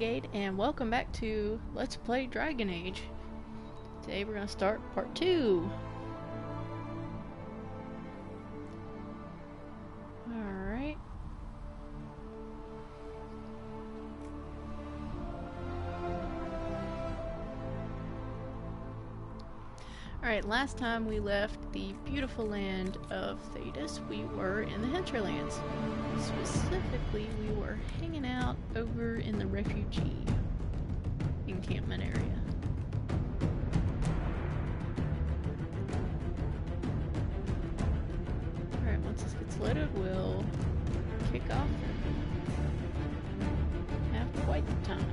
Renegade, and welcome back to Let's Play Dragon Age. Today we're going to start part 2. Alright. Alright, last time we left the beautiful land of Thedas, we were in the hinterlands. Specifically, we were hanging out over in the refugee encampment area. Alright, once this gets loaded, we'll kick off and have quite the time.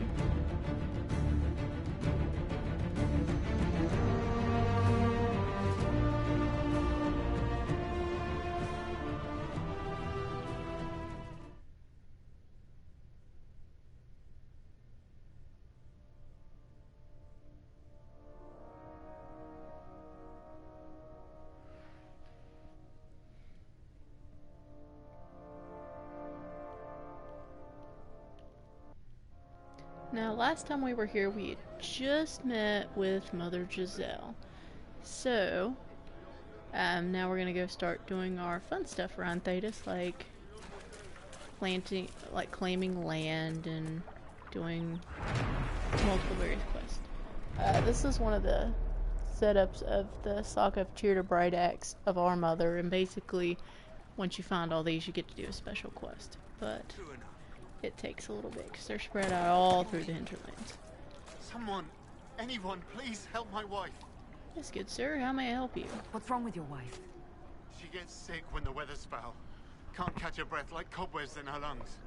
Now, last time we were here, we had just met with Mother Giselle. So, now we're gonna go start doing our fun stuff around Thedas, like planting, like claiming land and doing multiple various quests. This is one of the setups of the Saga of Cheer to Bright Axe of Our Mother, and basically, once you find all these, you get to do a special quest. But it takes a little bit because they're spread out all through the hinterlands. Someone, anyone, please help my wife. Yes, good sir. How may I help you? What's wrong with your wife? She gets sick when the weather's foul. Can't catch her breath, like cobwebs in her lungs.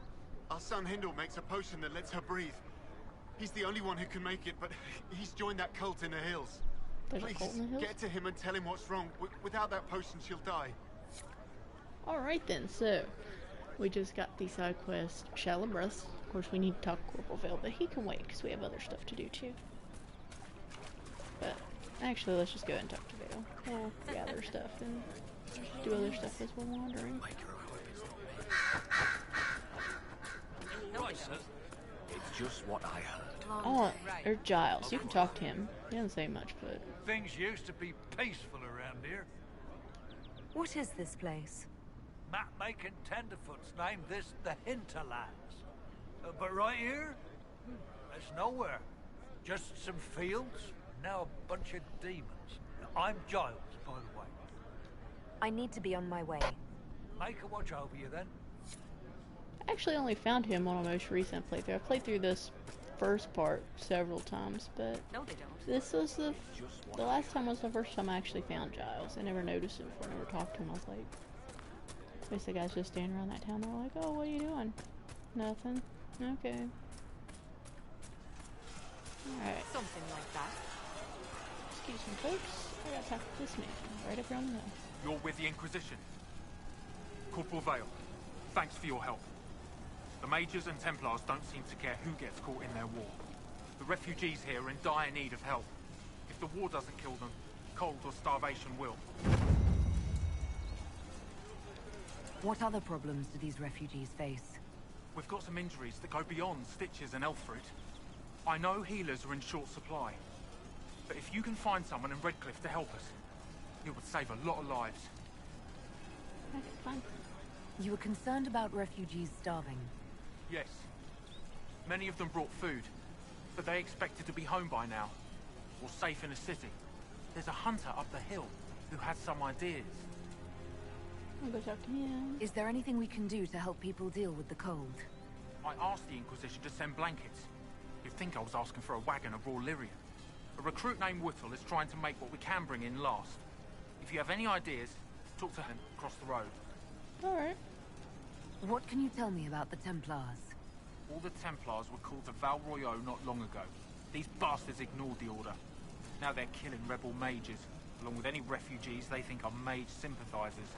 Our son Hindle makes a potion that lets her breathe. He's the only one who can make it, but he's joined that cult in the hills. There's a cult in the hills? Get to him and tell him what's wrong. Without that potion, she'll die. Alright then, so we just got the side quest Shallow Breaths. Of course, we need to talk to Corporal Vale, but he can wait because we have other stuff to do too. But actually, let's just go ahead and talk to Vale. We'll gather stuff and do other stuff as we're wandering. It's just what I heard. Oh, there's Giles. You can talk to him. He doesn't say much, but Things used to be peaceful around here. What is this place? Map-making tenderfoots named this the Hinterlands. But right here, there's nowhere. Just some fields, now a bunch of demons. I'm Giles, by the way. I need to be on my way. Make a watch over you then. I actually only found him on a most recent playthrough. I played through this first part several times, but No, they don't. this was the last time was the first time I actually found Giles. I never noticed it before. I never talked to him. I was like, the guys just standing around that town. They're like, "Oh, what are you doing?" Nothing. Okay. All right. Something like that. Excuse me, folks. I gotta talk to this man right up around the hill. You're with the Inquisition. Corporal Vale, thanks for your help. The Mages and Templars don't seem to care who gets caught in their war. The refugees here are in dire need of help. If the war doesn't kill them, cold or starvation will. What other problems do these refugees face? We've got some injuries that go beyond stitches and elf fruit. I know healers are in short supply, but if you can find someone in Redcliffe to help us, it would save a lot of lives. Okay, fine. You were concerned about refugees starving. Yes. Many of them brought food, but they expected to be home by now, or safe in a city. There's a hunter up the hill who has some ideas. I'll go talk to him. Is there anything we can do to help people deal with the cold? I asked the Inquisition to send blankets. You'd think I was asking for a wagon of raw lyrium. A recruit named Whittle is trying to make what we can bring in last. If you have any ideas, talk to him across the road. Alright. What can you tell me about the Templars? All the Templars were called to Val Royeaux not long ago. These bastards ignored the order. Now they're killing rebel mages, along with any refugees they think are mage sympathizers.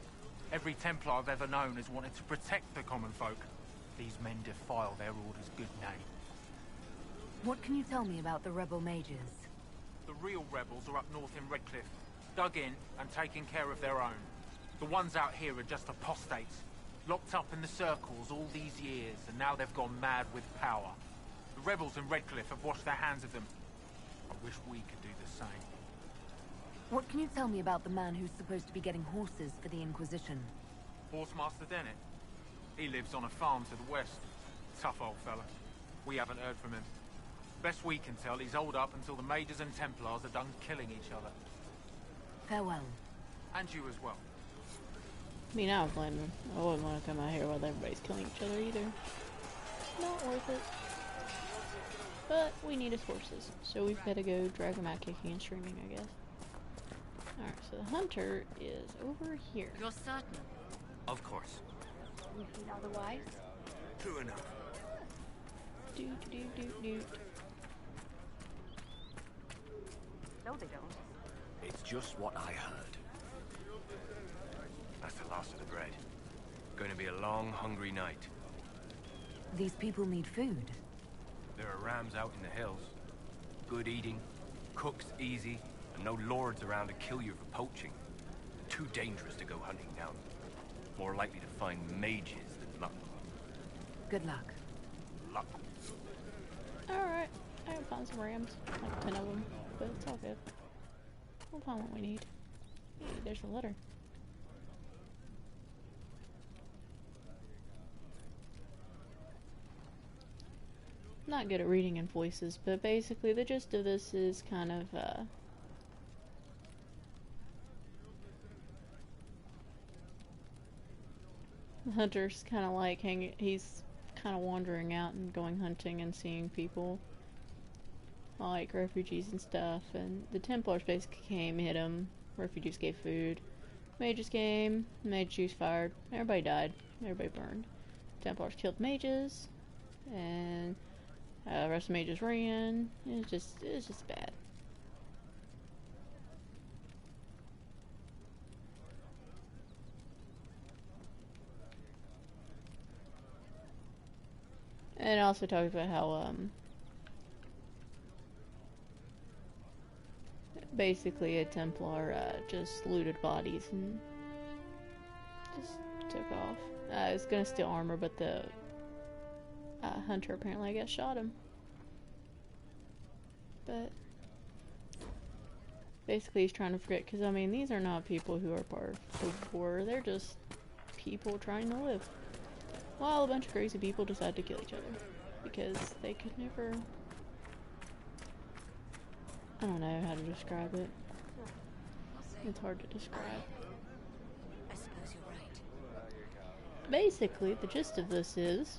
Every Templar I've ever known has wanted to protect the common folk. These men defile their order's good name. What can you tell me about the rebel mages? The real rebels are up north in Redcliffe, dug in and taking care of their own. The ones out here are just apostates, locked up in the circles all these years, and now they've gone mad with power. The The rebels in Redcliffe have washed their hands of them. I wish we could do the same. What can you tell me about the man who's supposed to be getting horses for the Inquisition? Horsemaster Dennett. He lives on a farm to the west. Tough old fella. We haven't heard from him. Best we can tell, he's holed up until the Mages and Templars are done killing each other. Farewell. And you as well. I mean, I don't blame them. I wouldn't want to come out here while everybody's killing each other either. Not worth it. But we need his horses, so we've got to go drag them out kicking and screaming, I guess. Alright, so the hunter is over here. You're certain? Of course. You feel otherwise? True enough. Doot, doot, doot, doot. No, they don't. It's just what I heard. That's the last of the bread. Going to be a long, hungry night. These people need food. There are rams out in the hills. Good eating, cooks easy, and no lords around to kill you for poaching. Too dangerous to go hunting now. More likely to find mages than luck. Good luck. Luck. Alright, I can find some rams. Like 10 of them, but it's all good. We'll find what we need. Hey, there's a letter. Not good at reading in voices, but basically the gist of this is kind of, the hunter's kind of like he's kind of wandering out and going hunting and seeing people, like refugees and stuff, and the Templars basically came, hit him, refugees gave food, mages came, mage juice fired, everybody died, everybody burned. Templars killed mages, and the rest of the mages ran. It was just bad. And it also talks about how, basically a Templar, just looted bodies and just took off. He was gonna steal armor, but the hunter apparently, I guess, shot him. But basically he's trying to forget, because I mean, these are not people who are part of the war, they're just people trying to live. While a bunch of crazy people decide to kill each other. Because they could never... I don't know how to describe it. It's hard to describe. I suppose you're right. Basically, the gist of this is...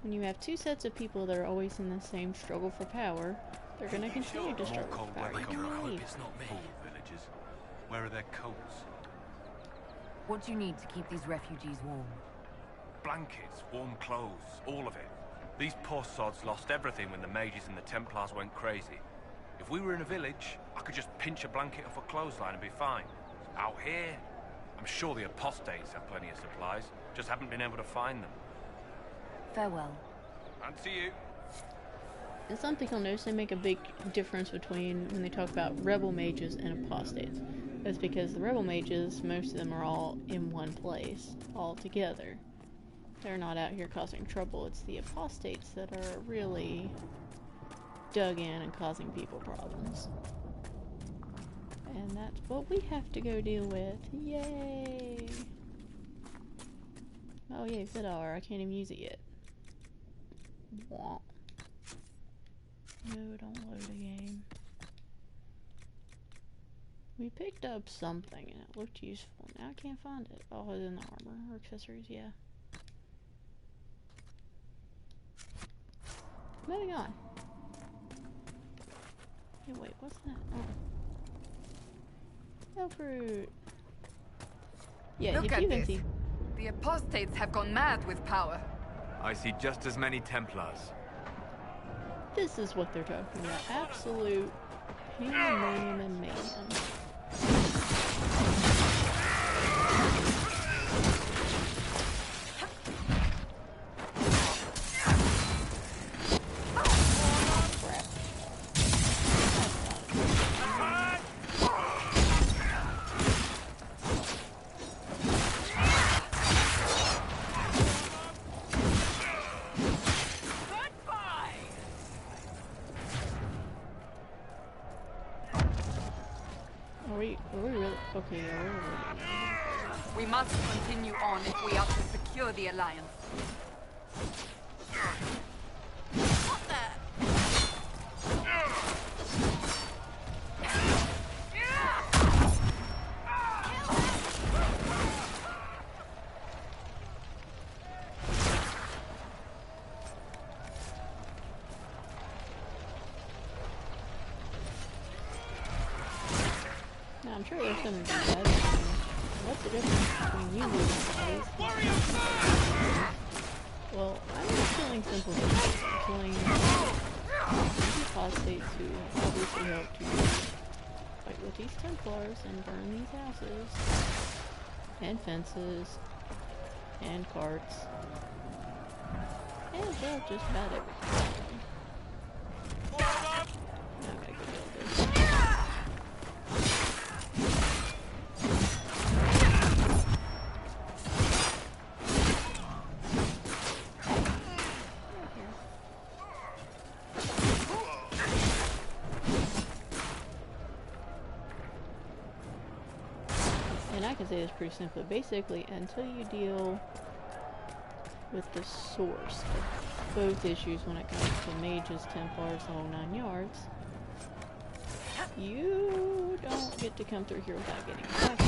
when you have two sets of people that are always in the same struggle for power, they're gonna continue to struggle for power. You can leave. It's not me. Villagers. Where are their coats? What do you need to keep these refugees warm? Blankets, warm clothes, all of it. These poor sods lost everything when the mages and the Templars went crazy. If we were in a village, I could just pinch a blanket off a clothesline and be fine. Out here, I'm sure the apostates have plenty of supplies, just haven't been able to find them. Farewell. And to you. And something you'll notice, they make a big difference between when they talk about rebel mages and apostates. That's because the rebel mages, most of them are all in one place, all together. They're not out here causing trouble. It's the apostates that are really dug in and causing people problems. And that's what we have to go deal with. Yay! Oh yay, Vidar, I can't even use it yet. Womp. No, don't load the game. We picked up something and it looked useful. Now I can't find it. Oh, it's in the armor or accessories, yeah. Moving on. Hey, wait, what's that? Oh. Fruit. Yeah, Look if at you can this. see. The apostates have gone mad with power. I see just as many Templars. This is what they're talking about. Absolute pandemonium and mayhem. Okay, yeah, We must continue on if we are to secure the Alliance. Now, I'm sure there's some of these guys. What's the difference between you and guys? Well, I'm not killing simple guys. I'm killing apostates who obviously help to fight with these Templars and burn these houses, and fences, and carts, and well, just about everything. Now I gotta go build this. And I can say this pretty simply. Basically, until you deal with the source of both issues when it comes to mages, Templars, the whole 9 yards, you don't get to come through here without getting attacked.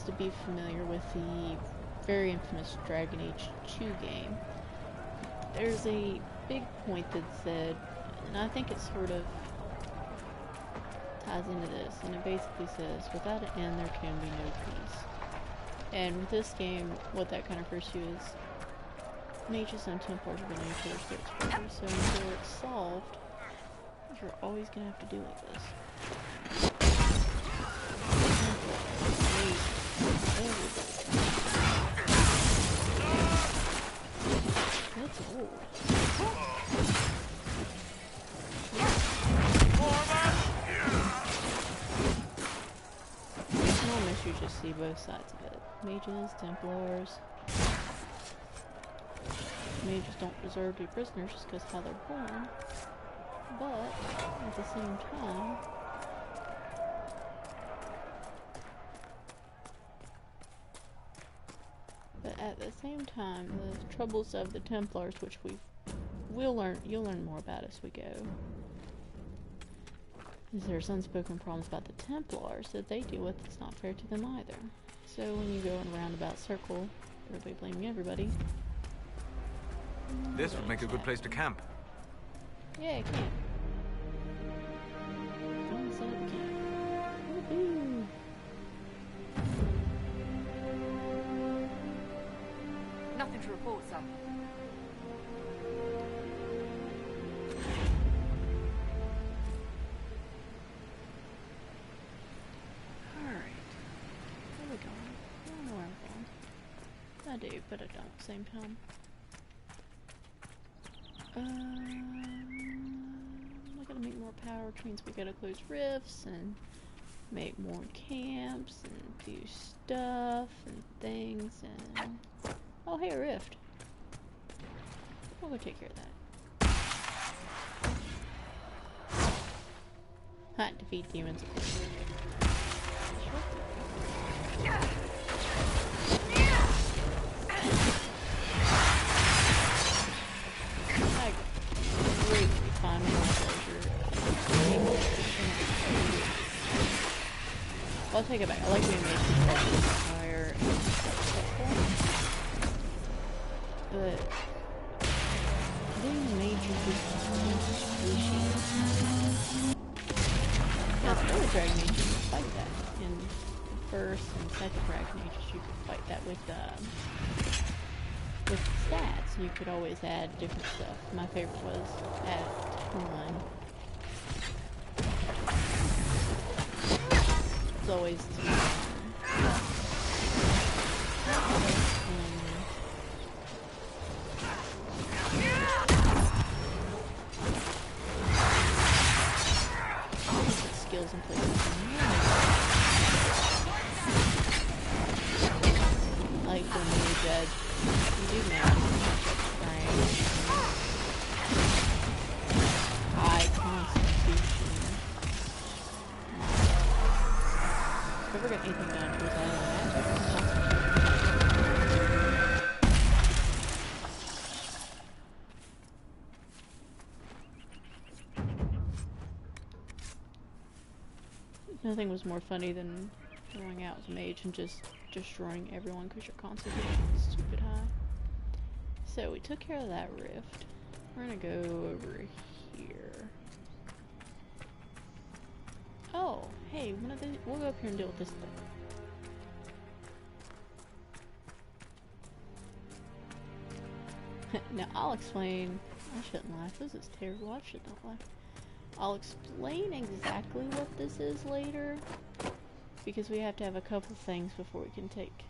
To be familiar with the very infamous Dragon Age 2 game, there's a big point that said, and I think it sort of ties into this, and it basically says, without an end there can be no peace. And with this game, what that kind of refers to is mages and Templars are going to enforce their exposure, so until it's solved, you're always going to have to deal with this. That's old. It's almost you just see both sides of it. Mages, Templars. Mages don't deserve to be prisoners just because how they're born. But at the same time, the troubles of the Templars, which you'll learn more about as we go, is there's unspoken problems about the Templars that they deal with that's not fair to them either. So when you go in a roundabout circle, everybody blaming everybody. This would make a good place to camp. Yeah, camp. Come set up camp. Woohoo! Nothing to report, sir. Alright. Where are we going? I don't know where I'm going. I do, but I don't at the same time. We gotta make more power, which means we gotta close rifts and make more camps and do stuff and things and... Oh, hey, a rift. We'll go take care of that. Hot, defeat demons. I greatly find more pleasure. I'll take it back. I like the animation of the fire and but being a major issues. That's really Dragon Age, you could fight that. In the first and second Dragon Ages, you could fight that with stats. You could always add different stuff. My favorite was add one. It's always skills and play something new. Like the mage that you do manage high constitution. If I ever get anything done to his island magic, constitution. Nothing was more funny than going out with a mage and just destroying everyone because your constitution is stupid high. So we took care of that rift. We're gonna go over here. Oh, hey, we'll go up here and deal with this thing. Now I'll explain. I shouldn't laugh. This is terrible. I should not laugh. I'll explain exactly what this is later, because we have to have a couple things before we can take...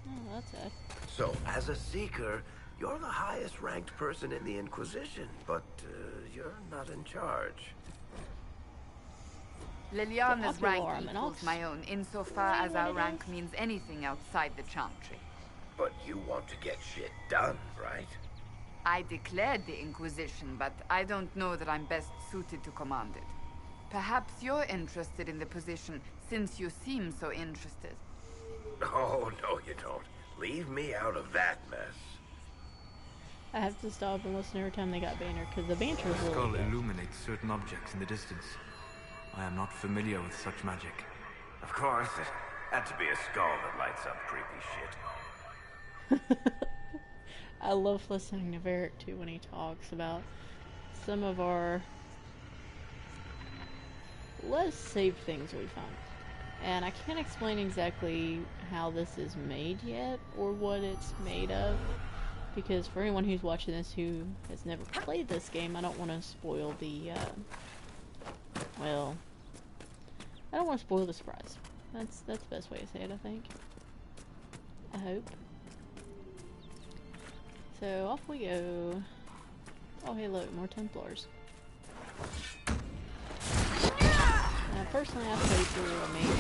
Oh, that's it. So, as a Seeker, you're the highest ranked person in the Inquisition, but you're not in charge. Liliana's rank equals my own, insofar as our rank means anything outside the Chantry. But you want to get shit done, right? I declared the Inquisition, but I don't know that I'm best suited to command it. Perhaps you're interested in the position, since you seem so interested. Oh, no you don't. Leave me out of that mess. I have to stop and listen every time they got banter, because the banter is The really skull good. illuminates certain objects in the distance. I am not familiar with such magic. Of course, it had to be a skull that lights up creepy shit. I love listening to Varric too when he talks about some of our less safe things we found. And I can't explain exactly how this is made yet, or what it's made of, because for anyone who's watching this who has never played this game, I don't want to spoil the, well, I don't want to spoil the surprise. That's the best way to say it, I think. I hope. So off we go. Oh hey look, more Templars. Personally I've played through the main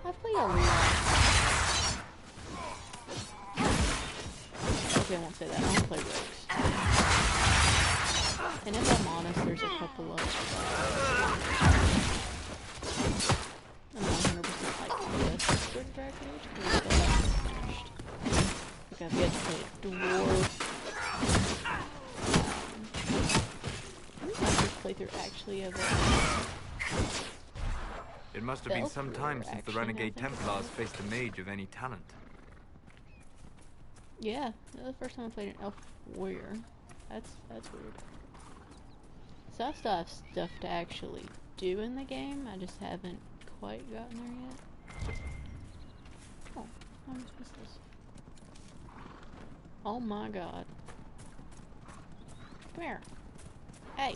I've played a lot. Okay, I won't say that. I don't play rogues. And if I'm honest, there's a couple of I'm not 100% like this for Dragon Age because I still haven't finished. Like I've yet to play a dwarf. My first playthrough actually of It must have been some time since the Renegade Templars faced a mage of any talent. Yeah, that was the first time I played an elf warrior. That's weird. So I still have stuff to actually do in the game. I just haven't quite gotten there yet. Oh, what's this? Oh my god. Come here. Hey.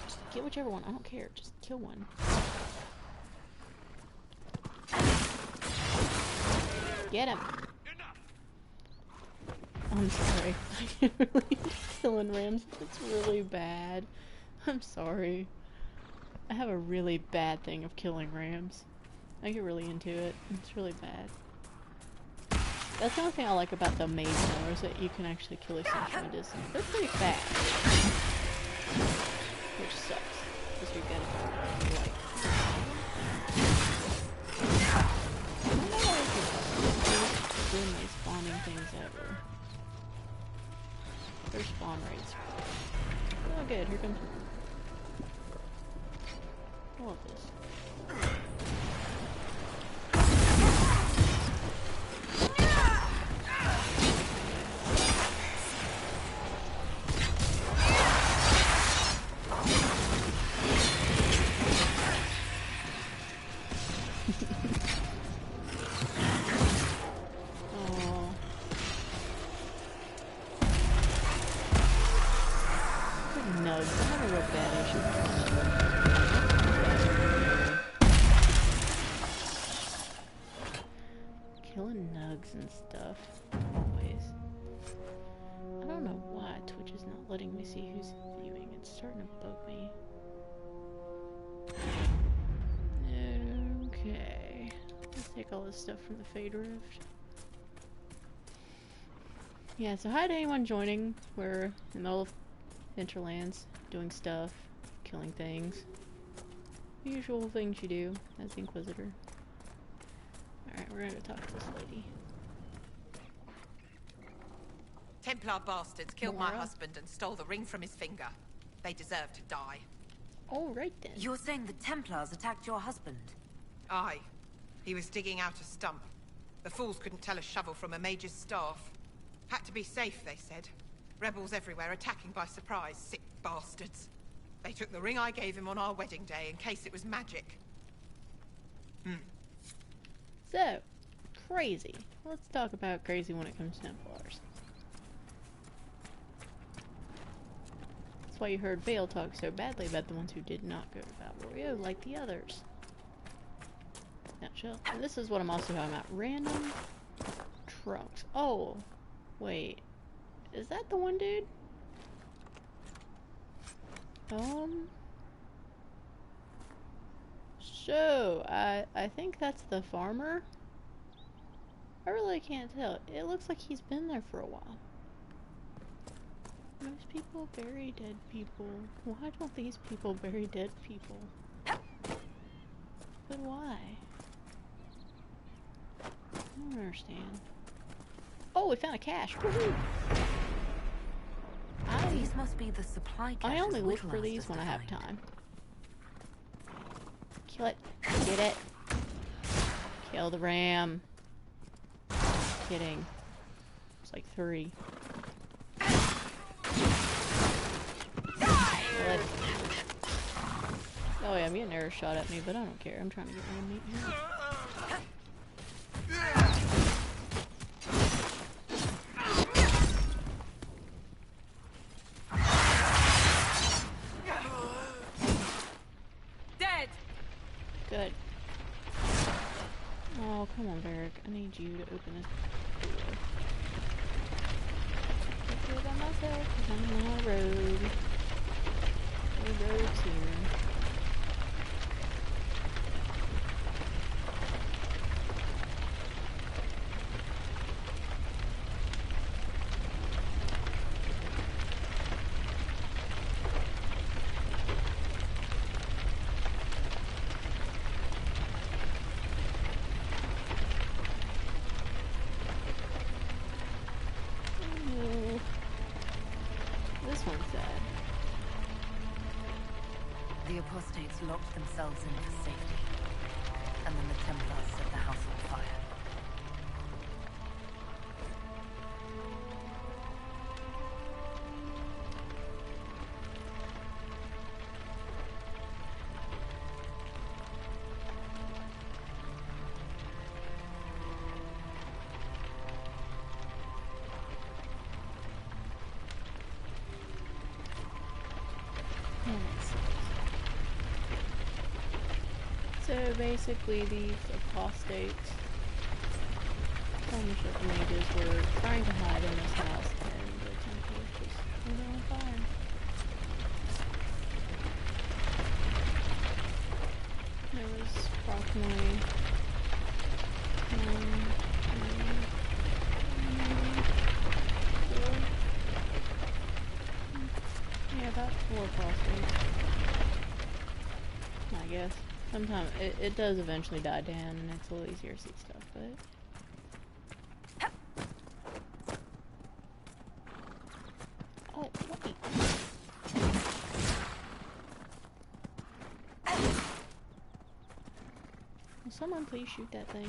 Just kill whichever one. I don't care. Just kill one. Get him. I'm sorry. I can't really killing rams. It's really bad. I'm sorry. I have a really bad thing of killing rams. I get really into it. It's really bad. That's the only thing I like about the mage now, is that you can actually kill a thing from a distance. They're pretty fast. Which sucks. Because you gotta go like... I don't know what it's doing these spawning things ever. Their spawn rates. Oh good, here comes one. I want this. And stuff. Always. don't know why Twitch is not letting me see who's viewing. It's starting to bug me. Okay. Let's take all this stuff from the Fade Rift. Yeah, so hi to anyone joining. We're in the middle of Hinterlands, doing stuff, killing things. The usual things you do as the Inquisitor. Alright, we're gonna go talk to this lady. Templar bastards killed Mora? my husband and stole the ring from his finger. They deserve to die. Alright then. You're saying the Templars attacked your husband? Aye. He was digging out a stump. The fools couldn't tell a shovel from a mage's staff. Had to be safe, they said. Rebels everywhere attacking by surprise, sick bastards. They took the ring I gave him on our wedding day in case it was magic. So, crazy. Let's talk about crazy when it comes to Templars. That's why you heard Vale talk so badly about the ones who did not go to Val Royeaux like the others. Now chill. And this is what I'm also talking about. Random trunks. Oh, wait. Is that the one dude? So, I think that's the farmer. I really can't tell. It looks like he's been there for a while. Most people bury dead people. Why don't these people bury dead people? But why? I don't understand. Oh, we found a cache. Woohoo! These must be the supply caches. I only look Whittle for asked these us when to I have find. time. Kill it. Get it. Kill the ram. Kidding. It's like 3. Kill it. Oh yeah, I'm getting arrow shot at me, but I don't care. I'm trying to get ram meat here. Good. Oh, come on, Varric. I need you to open this door. Can't do it by myself because I'm on a road. The road's here. This one's sad. The apostates locked themselves in for safety, and then the Templars set the house on fire. So basically these apostates, ownership mages were trying to hide in this house and the Templars just lit it on fire. There was approximately about 4 apostates, I guess. Sometimes it does eventually die down and it's a little easier to see stuff, but... Oh, wait. Will someone please shoot that thing?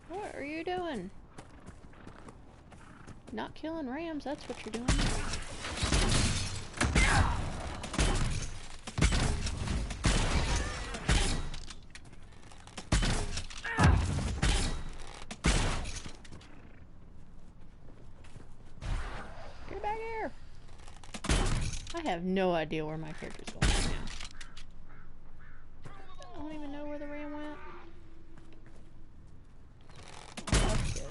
What are you doing? Not killing rams, that's what you're doing. Get back here! I have no idea where my character's going right now. don't even know where the ram went. That's good.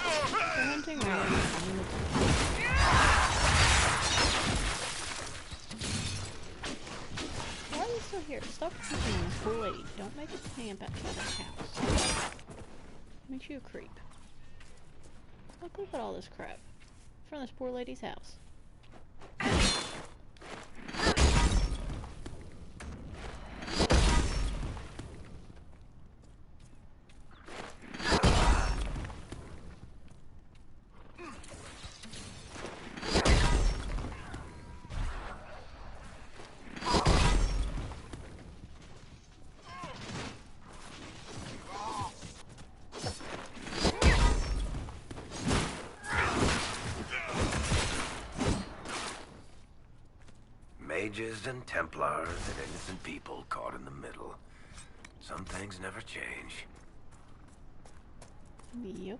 We're hunting rams. Why are you still here? Stop drinking Kool-Aid. Don't make a camp outside the house. Makes you a creep. Look at all this crap in front of this poor lady's house. Mages and Templars and innocent people caught in the middle. Some things never change. Yep.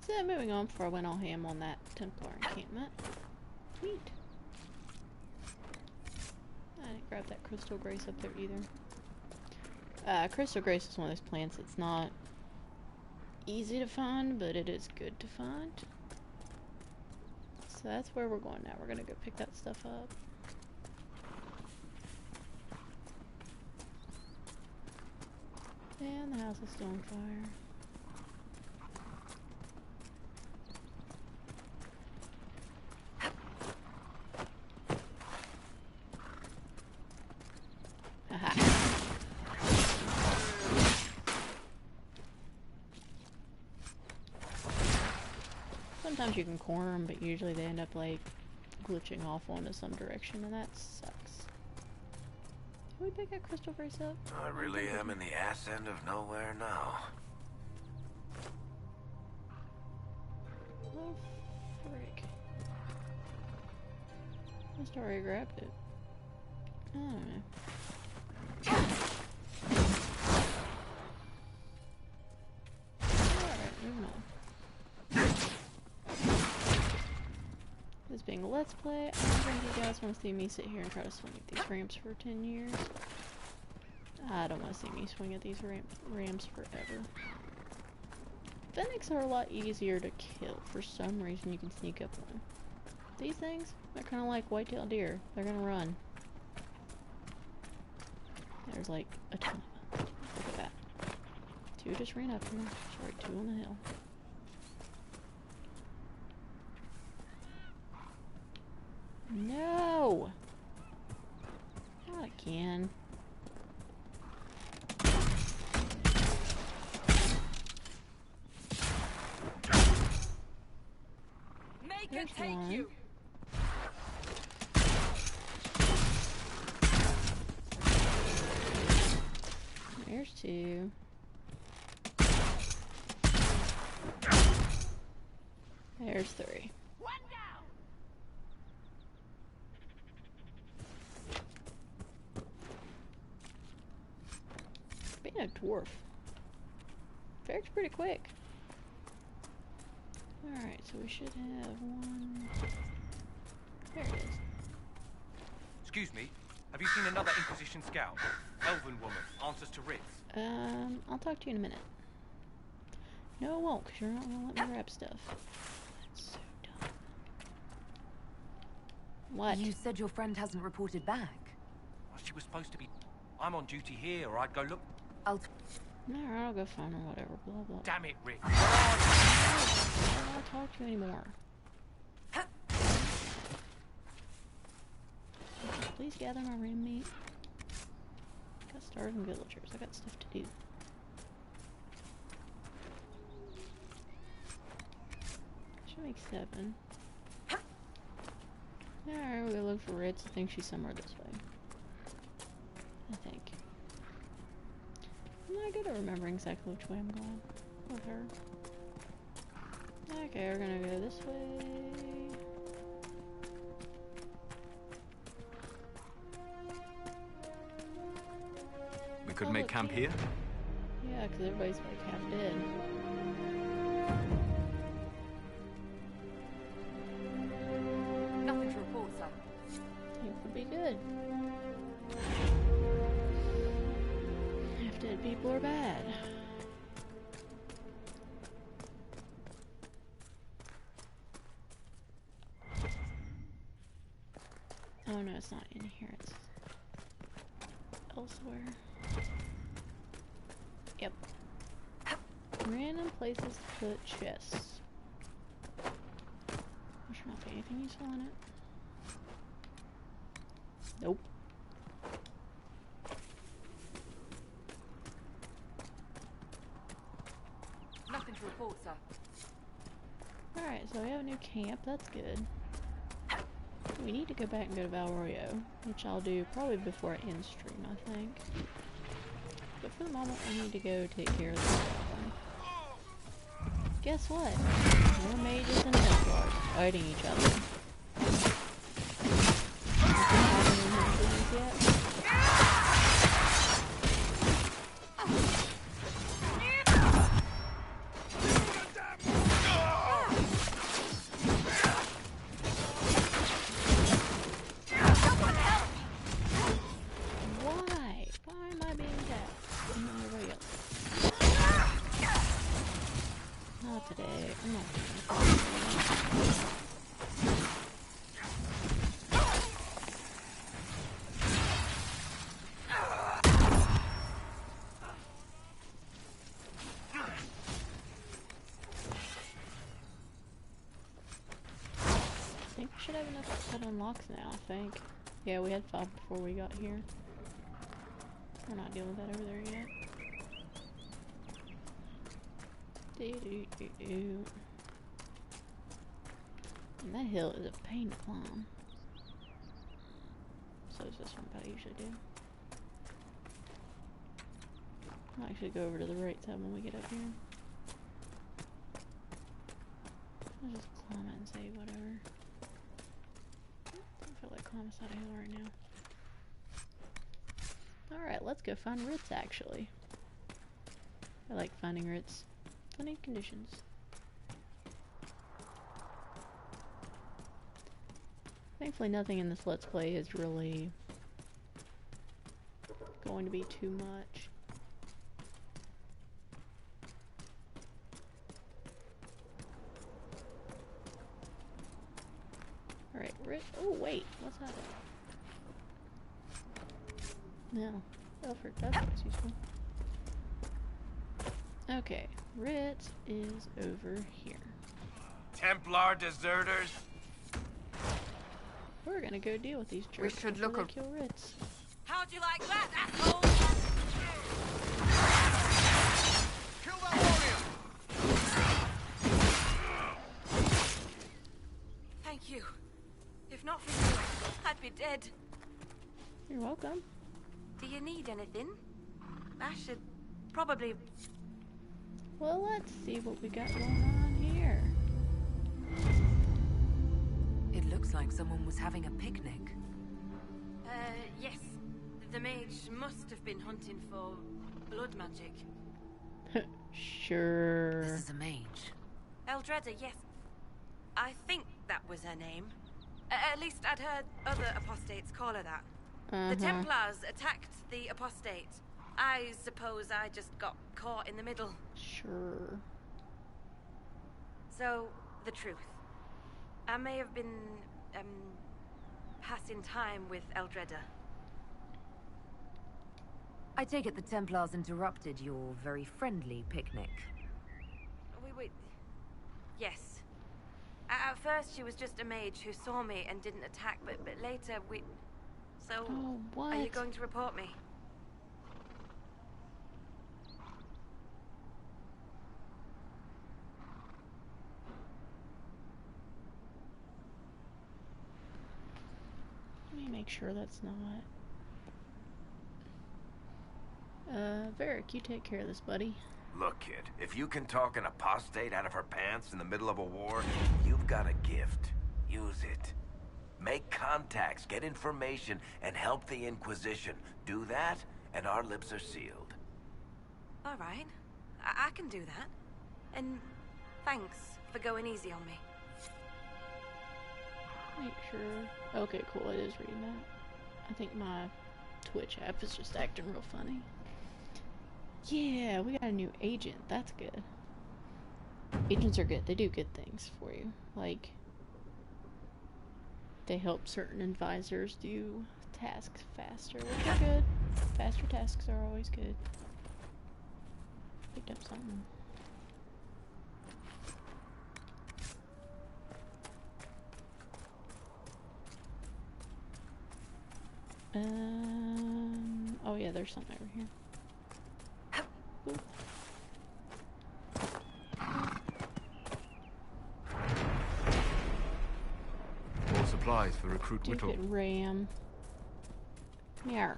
So moving on before I went all ham on that Templar encampment. Neat. I didn't grab that crystal grace up there either. Crystal grace is one of those plants that's not easy to find, but it is good to find. So that's where we're going now. We're gonna go pick that stuff up. And the house is still on fire. Sometimes you can corner them, but usually they end up like glitching off onto some direction, and that sucks. Can we pick that crystal grace up? I really am in the ass end of nowhere now. Oh, frick. I must already grabbed it. I don't know. Alright, moving on. This being a let's play, I don't think you guys want to see me sit here and try to swing at these ramps for 10 years. I don't want to see me swing at these rams forever. Fennecs are a lot easier to kill. For some reason, you can sneak up on them. These things, they're kind of like white-tailed deer. They're gonna run. There's like a ton of them. Look at that. 2 just ran up here. Sorry, 2 on the hill. No! Not again. Make There's it take one. you. There's 2. There's 3. One down. Being a dwarf. Ferrec's pretty quick. Alright, so we should have 1. There it is. Excuse me, have you seen another Inquisition scout? Elven woman, answers to writs. I'll talk to you in a minute. No, I won't, because you're not gonna let me grab stuff. That's so dumb. What? You said your friend hasn't reported back. Well, she was supposed to be... I'm on duty here, or I'd go look... Alright, I'll go find her, whatever, blah blah. Damn it, Rick. I don't want to talk to you anymore. Please gather my ram meat. Got starving villagers. I got stuff to do. Should make 7. Alright, we'll go look for Ritz. I think she's somewhere this way. I think. I'm not good at remembering exactly which way I'm going with her. Okay, we're gonna go this way. We could make camp here? Yeah, because everybody's like half dead. Nothing to report, sir. It would be good. Half dead people are bad. Oh no, it's not in here, it's elsewhere. Yep. Random places to put chests. There should not be anything useful in it. Nope. Nothing to report, sir. Alright, so we have a new camp, that's good. We need to go back and go to Val Royeaux, which I'll do probably before I end stream, I think. But for the moment, we need to go take care of this problem. Guess what? More mages and Templars fighting each other. Yet. Should have enough that unlocks now, I think. Yeah, we had 5 before we got here. We're not dealing with that over there yet. And that hill is a pain to climb. So is this one, but I usually do. I'll actually go over to the right side when we get up here. I'll just climb it and say whatever. I feel like climbing side of hill right now. Alright, let's go find Ritz actually. I like finding Ritz. Funny conditions. Thankfully nothing in this Let's Play is really going to be too much. Alright, oh wait, what's that? No. Alfred, that looks useful. Okay, Ritz is over here. Templar deserters! We're gonna go deal with these jerks. We should look before they kill Ritz. How'd you like that, asshole? Kill that warrior! Thank you. If not for you, I'd be dead. You're welcome. Do you need anything? I should probably... Well, let's see what we got going on here. It looks like someone was having a picnic. Yes. The mage must have been hunting for blood magic. Sure. This is a mage. Eldreda, yes. I think that was her name. At least I'd heard other apostates call her that. The Templars attacked the apostate. I suppose I just got caught in the middle. Sure. So, the truth. I may have been, passing time with Eldreda. I take it the Templars interrupted your very friendly picnic. We yes. At first she was just a mage who saw me and didn't attack, but later we... So, oh, what? Are you going to report me? Let me make sure that's not... Varric, you take care of this, buddy. Look, kid, if you can talk an apostate out of her pants in the middle of a war, you've got a gift. Use it. Make contacts, get information, and help the Inquisition. Do that, and our lips are sealed. All right. I can do that. And thanks for going easy on me. Make sure. Okay, cool. It is reading that. I think my Twitch app is just acting real funny. Yeah, we got a new agent. That's good. Agents are good. They do good things for you. Like, they help certain advisors do tasks faster, which are good. Faster tasks are always good. Picked up something. Oh yeah, there's something over here. Ooh. More supplies for Recruit Whittle. Stupid ram. Come here.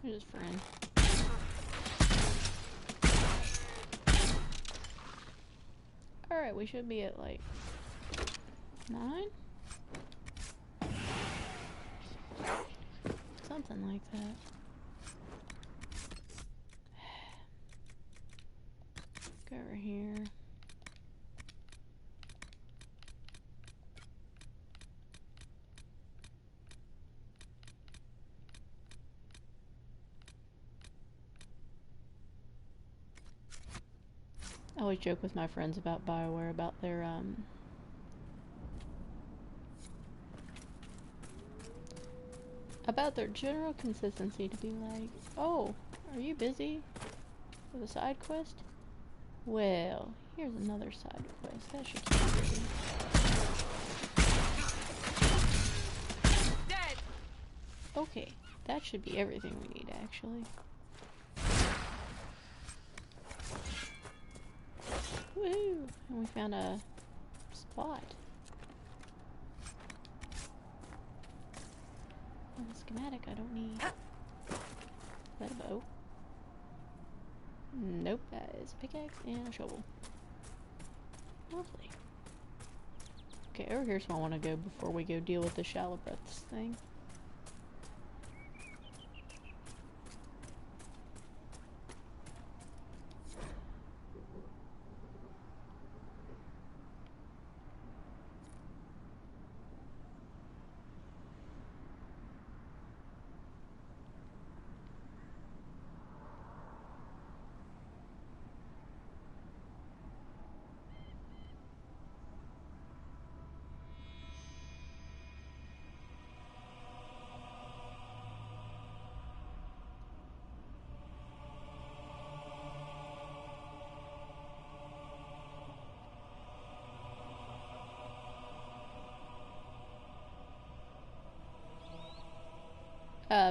There's his friend. Alright, we should be at like 9? Something like that. Go over here. I always joke with my friends about BioWare, about their, about their general consistency to be like, oh, are you busy with a side quest? Well, here's another side quest. That should keep you busy. Dead. Okay, that should be everything we need, actually. Woohoo! And we found a spot. And a schematic I don't need. Is that a bow? Nope, that is a pickaxe and a shovel. Lovely. Okay, over here's where I want to go before we go deal with the shallow breaths thing.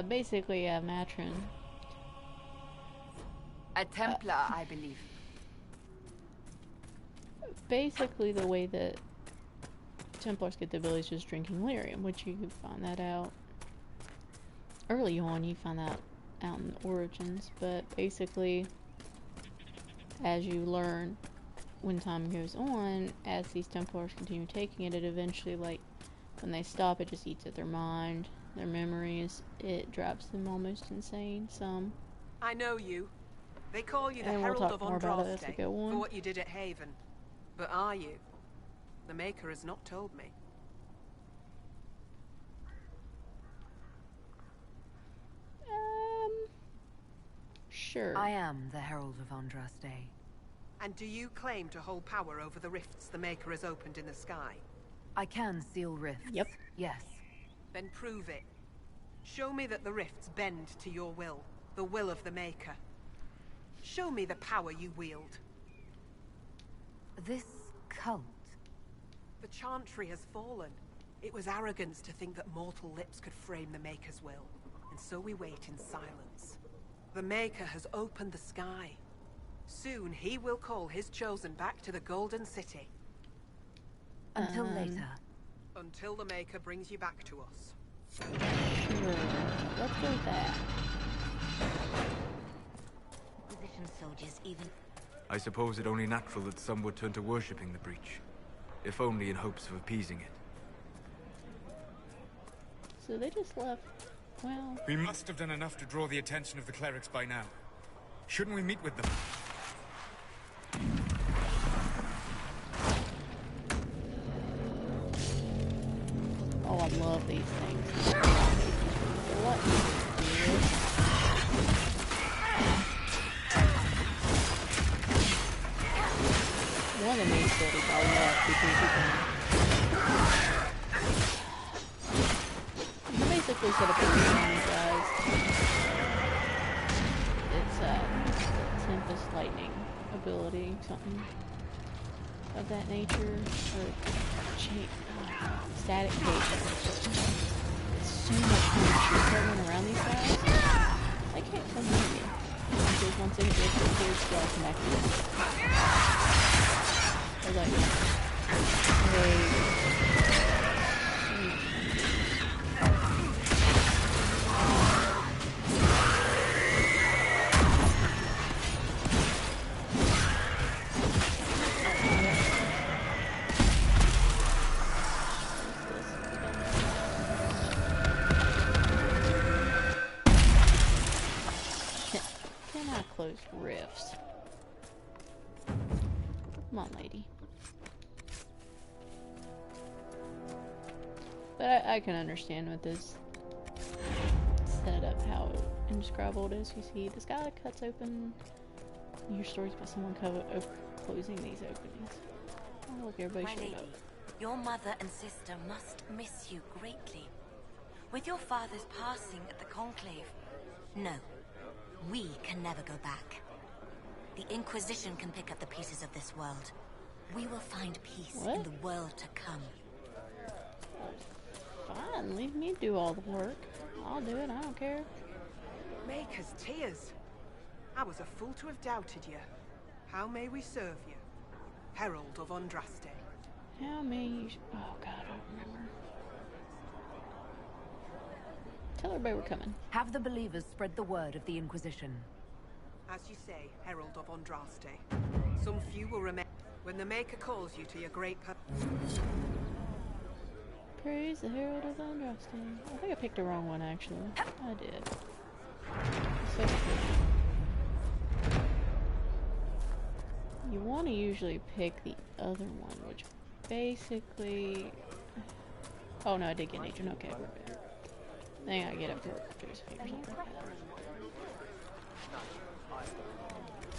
Basically a matron. A Templar, I believe. Basically the way that Templars get the ability is just drinking lyrium, which you can find that out early on. You find that out in the Origins, but basically as you learn when time goes on, as these Templars continue taking it, it eventually, like, when they stop, it just eats at their mind, their memories. It drives them almost insane. Some. I know you. They call you the And we'll Herald talk of more about it as we Andraste go on. for what you did at Haven. But are you? The Maker has not told me. Sure. I am the Herald of Andraste. And do you claim to hold power over the rifts the Maker has opened in the sky? I can seal rifts. Yep. Yes. Then prove it. Show me that the rifts bend to your will, the will of the Maker. Show me the power you wield. This cult. The Chantry has fallen. It was arrogance to think that mortal lips could frame the Maker's will, and so we wait in silence. The Maker has opened the sky. Soon he will call his chosen back to the Golden City. Until later. Until the Maker brings you back to us. Sure. Let's go with that. Inquisition soldiers even... I suppose it only natural that some would turn to worshipping the breach, if only in hopes of appeasing it. So they just left. Well... We must have done enough to draw the attention of the clerics by now. Shouldn't we meet with them? Oh, I love these things. What? One of these abilities I love because you can basically set up a game on these guys. It's a Tempest Lightning ability, something of that nature, or static cage. It's so much fun to shoot someone around these guys. They can't come near me. Because once they hit their clear skill, I come back to them. I was like, hey. Close rifts. Come on, lady. But I can understand with this setup how indescribable it is. You see, this guy cuts open your stories by someone closing these openings. Oh, look, everybody showed up. Your mother and sister must miss you greatly. With your father's passing at the Conclave, no. We can never go back. The Inquisition can pick up the pieces of this world. We will find peace in the world to come. Fine, leave me do all the work. I'll do it, I don't care. Maker's tears. I was a fool to have doubted you. How may we serve you? Herald of Andraste. How may you... Oh god, I don't remember. Tell everybody we're coming. Have the believers spread the word of the Inquisition. As you say, Herald of Andraste. Some few will remain when the Maker calls you to your great purpose. Praise the Herald of Andraste. I think I picked the wrong one, actually. I did. You want to usually pick the other one, which basically... Oh no, I did get nature. Okay, we're good. I think I get it for Josephine or something.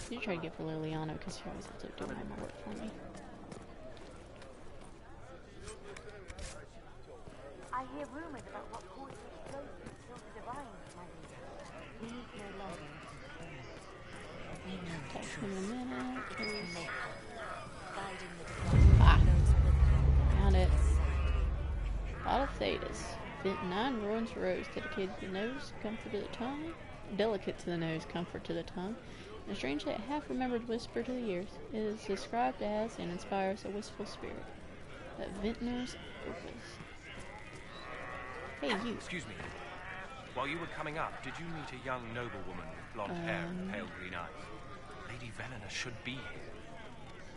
You try to get for Liliana because she always has to do all my work for me. I hear rumors about what caused the explosion to kill the divine, my lady. We need no longer we know the truth. Guiding the divine. Found it. Bottle of Thetis. 9 ruins rose, dedicated to the nose, comfort to the tongue, delicate to the nose, comfort to the tongue, and a strange yet half-remembered whisper to the ears. It is described as and inspires a wistful spirit. A vintner's opus. Hey, you. Excuse me. While you were coming up, did you meet a young noblewoman with blonde hair and pale green eyes? Lady Velena should be here.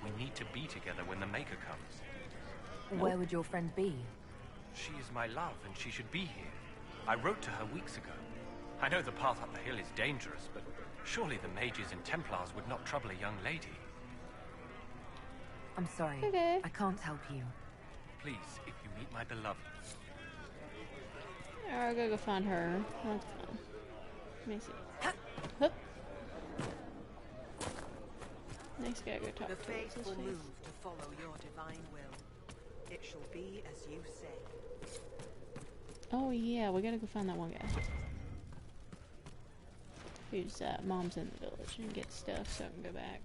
We need to be together when the Maker comes. Where would your friend be? She is my love, and she should be here. I wrote to her weeks ago. I know the path up the hill is dangerous, but surely the mages and Templars would not trouble a young lady. I'm sorry. Okay. I can't help you. Please, if you meet my beloved... Alright, I gotta go find her. That's fine. Let me see. Hup. Next guy, go talk to. The faithful move to follow your divine will. It shall be as you say. Oh yeah, we gotta go find that one guy. Whose mom's in the village and get stuff so I can go back.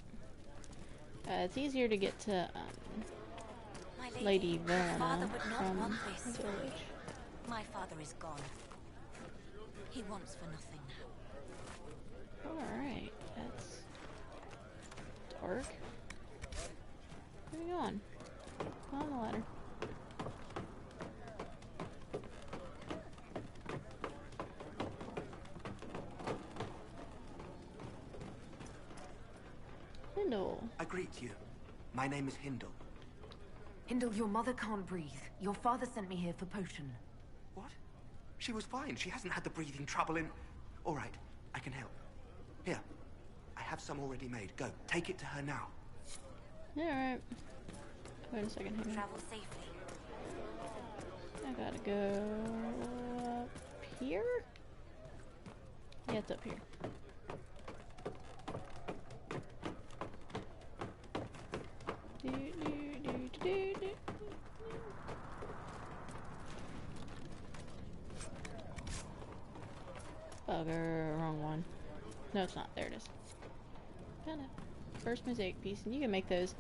It's easier to get to Lady Velena from the village. My father is gone. He wants for nothing now. Alright, that's dark. Where are we going? On the ladder. Hindle. I greet you. My name is Hindle. Hindle, your mother can't breathe. Your father sent me here for potion. What? She was fine. She hasn't had the breathing trouble in... All right, I can help. Here, I have some already made. Go, take it to her now. Yeah, alright. Wait a second, hang on. Travel safely. I gotta go up here? Yeah, it's up here. Bugger, wrong one. No, it's not. There it is. Found it. First mosaic piece, and you can make those.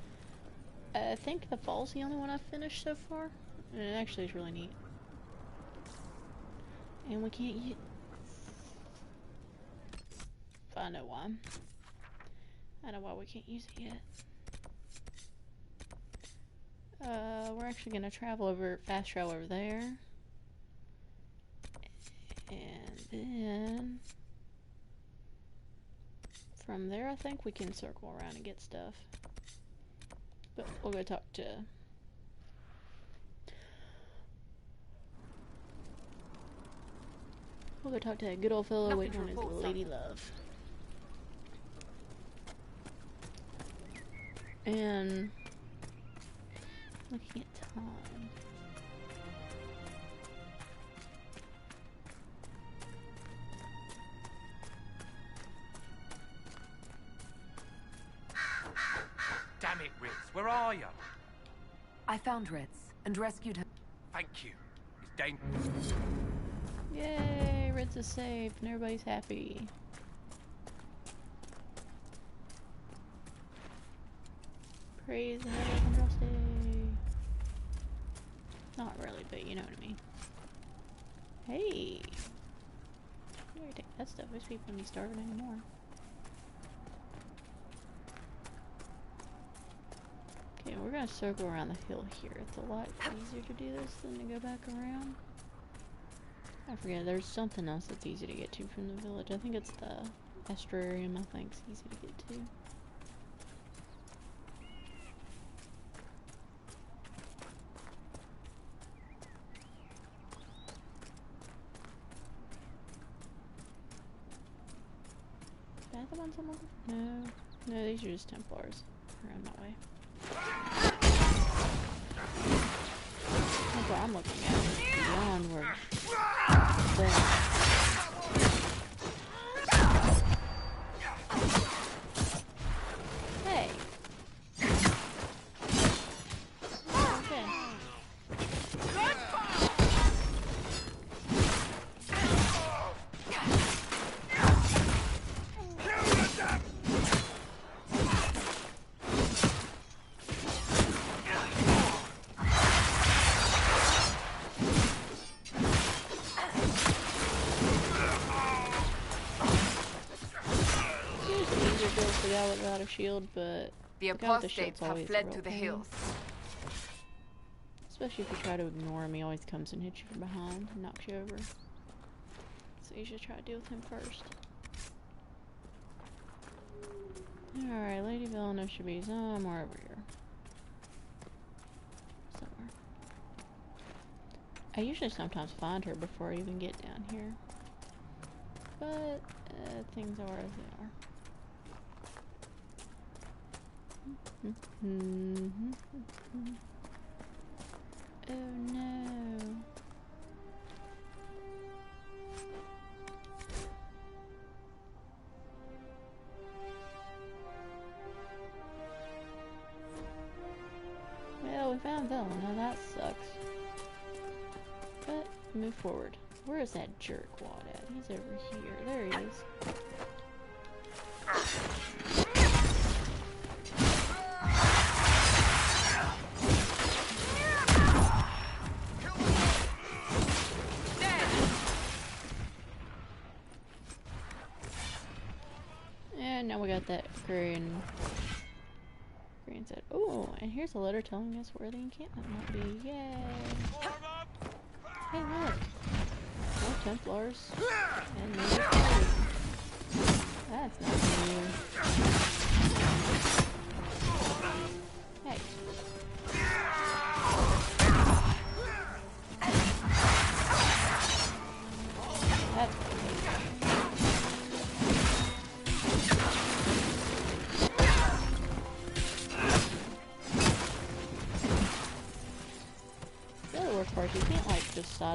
I think the fall's the only one I've finished so far. And it actually is really neat. And we can't use... I know why. I know why we can't use it yet. We're actually gonna travel over, fast travel over there. And then... from there, I think we can circle around and get stuff. But we'll go talk to... we'll go talk to that good old fellow waiting on his lady love. And... looking at time... Damn it, Ritz, where are you? I found Ritz and rescued her. Thank you. It's dangerous. Yay, Ritz is safe and everybody's happy. Praise the heaven and Rusty. Not really, but you know what I mean. Hey! You gotta take that stuff. These people won't be starving anymore. Okay, we're gonna circle around the hill here. It's a lot easier to do this than to go back around. I forget, there's something else that's easy to get to from the village. I think it's the estuarium, I think, is easy to get to. Is that the ones I'm looking for? No. No, these are just Templars. Around that way. That's what I'm looking at. Beyond where... Hey! Okay. The guy without a shield, but the apostates have fled to the hills. Especially if you try to ignore him, he always comes and hits you from behind and knocks you over. So you should try to deal with him first. Alright, Lady Villanova should be somewhere over here. Somewhere. I usually sometimes find her before I even get down here. But things are as they are. Oh no. Well, we found Velen. Now that sucks. But move forward. Where is that jerkwad at? He's over here. There he is. And now we got that green set. Oh, and here's a letter telling us where the encampment might be. Yay! Hey, look! More Templars. And maybe that's not new.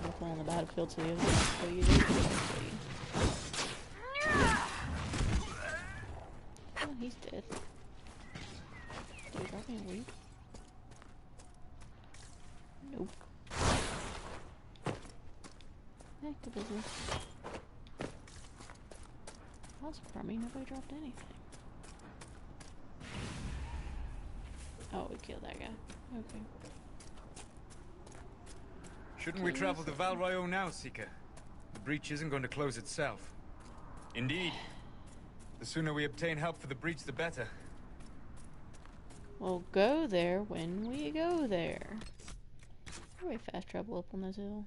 logical on the battlefield, so you have to you do it. Oh, he's dead. Did he drop me a weed? Nope. Back to business. That's for me, nobody dropped anything. Oh, we killed that guy. Okay. Shouldn't we travel to Val Royeaux now, Seeker? The breach isn't going to close itself. Indeed. The sooner we obtain help for the breach, the better. We'll go there when we go there. How do we fast travel up on this hill?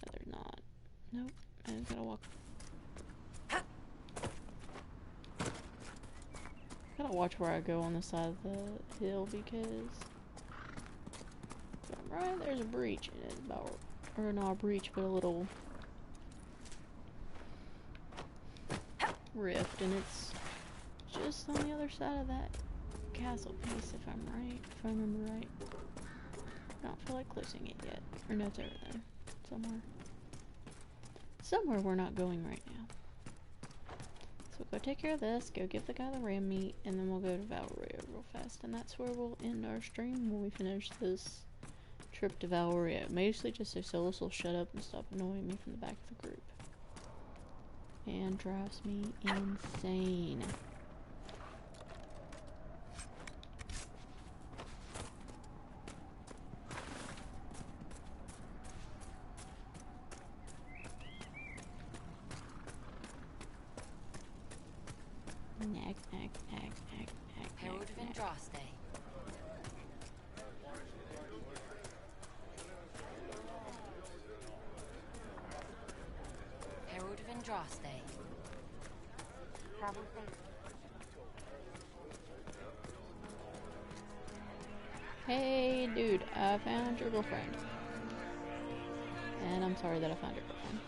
No, there's not. Nope. I just gotta walk. Gotta watch where I go on the side of the hill because right there's a breach in it, about, or not a breach, but a little rift, and it's just on the other side of that castle piece, if I'm right, if I remember right. I don't feel like closing it yet. Or no, it's over there. Somewhere we're not going right now. So we'll go take care of this, go give the guy the ram meat, and then we'll go to Val Royeaux real fast. And that's where we'll end our stream when we finish this trip to Val Royeaux. Mostly just so Solus will shut up and stop annoying me from the back of the group. And drives me insane. Herald of Andraste. Herald of Andraste. Hey, dude, I found your girlfriend. And I'm sorry that I found your girlfriend.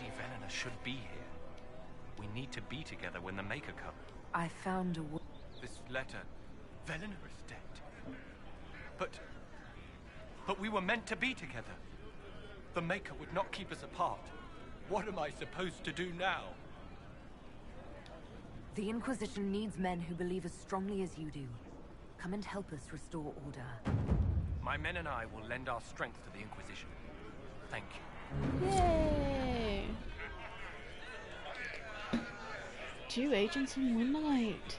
Lady Venena should be here. We need to be together when the Maker comes. I found a This letter. Venena is dead. But we were meant to be together. The Maker would not keep us apart. What am I supposed to do now? The Inquisition needs men who believe as strongly as you do. Come and help us restore order. My men and I will lend our strength to the Inquisition. Thank you. Yay! 2 agents in one night.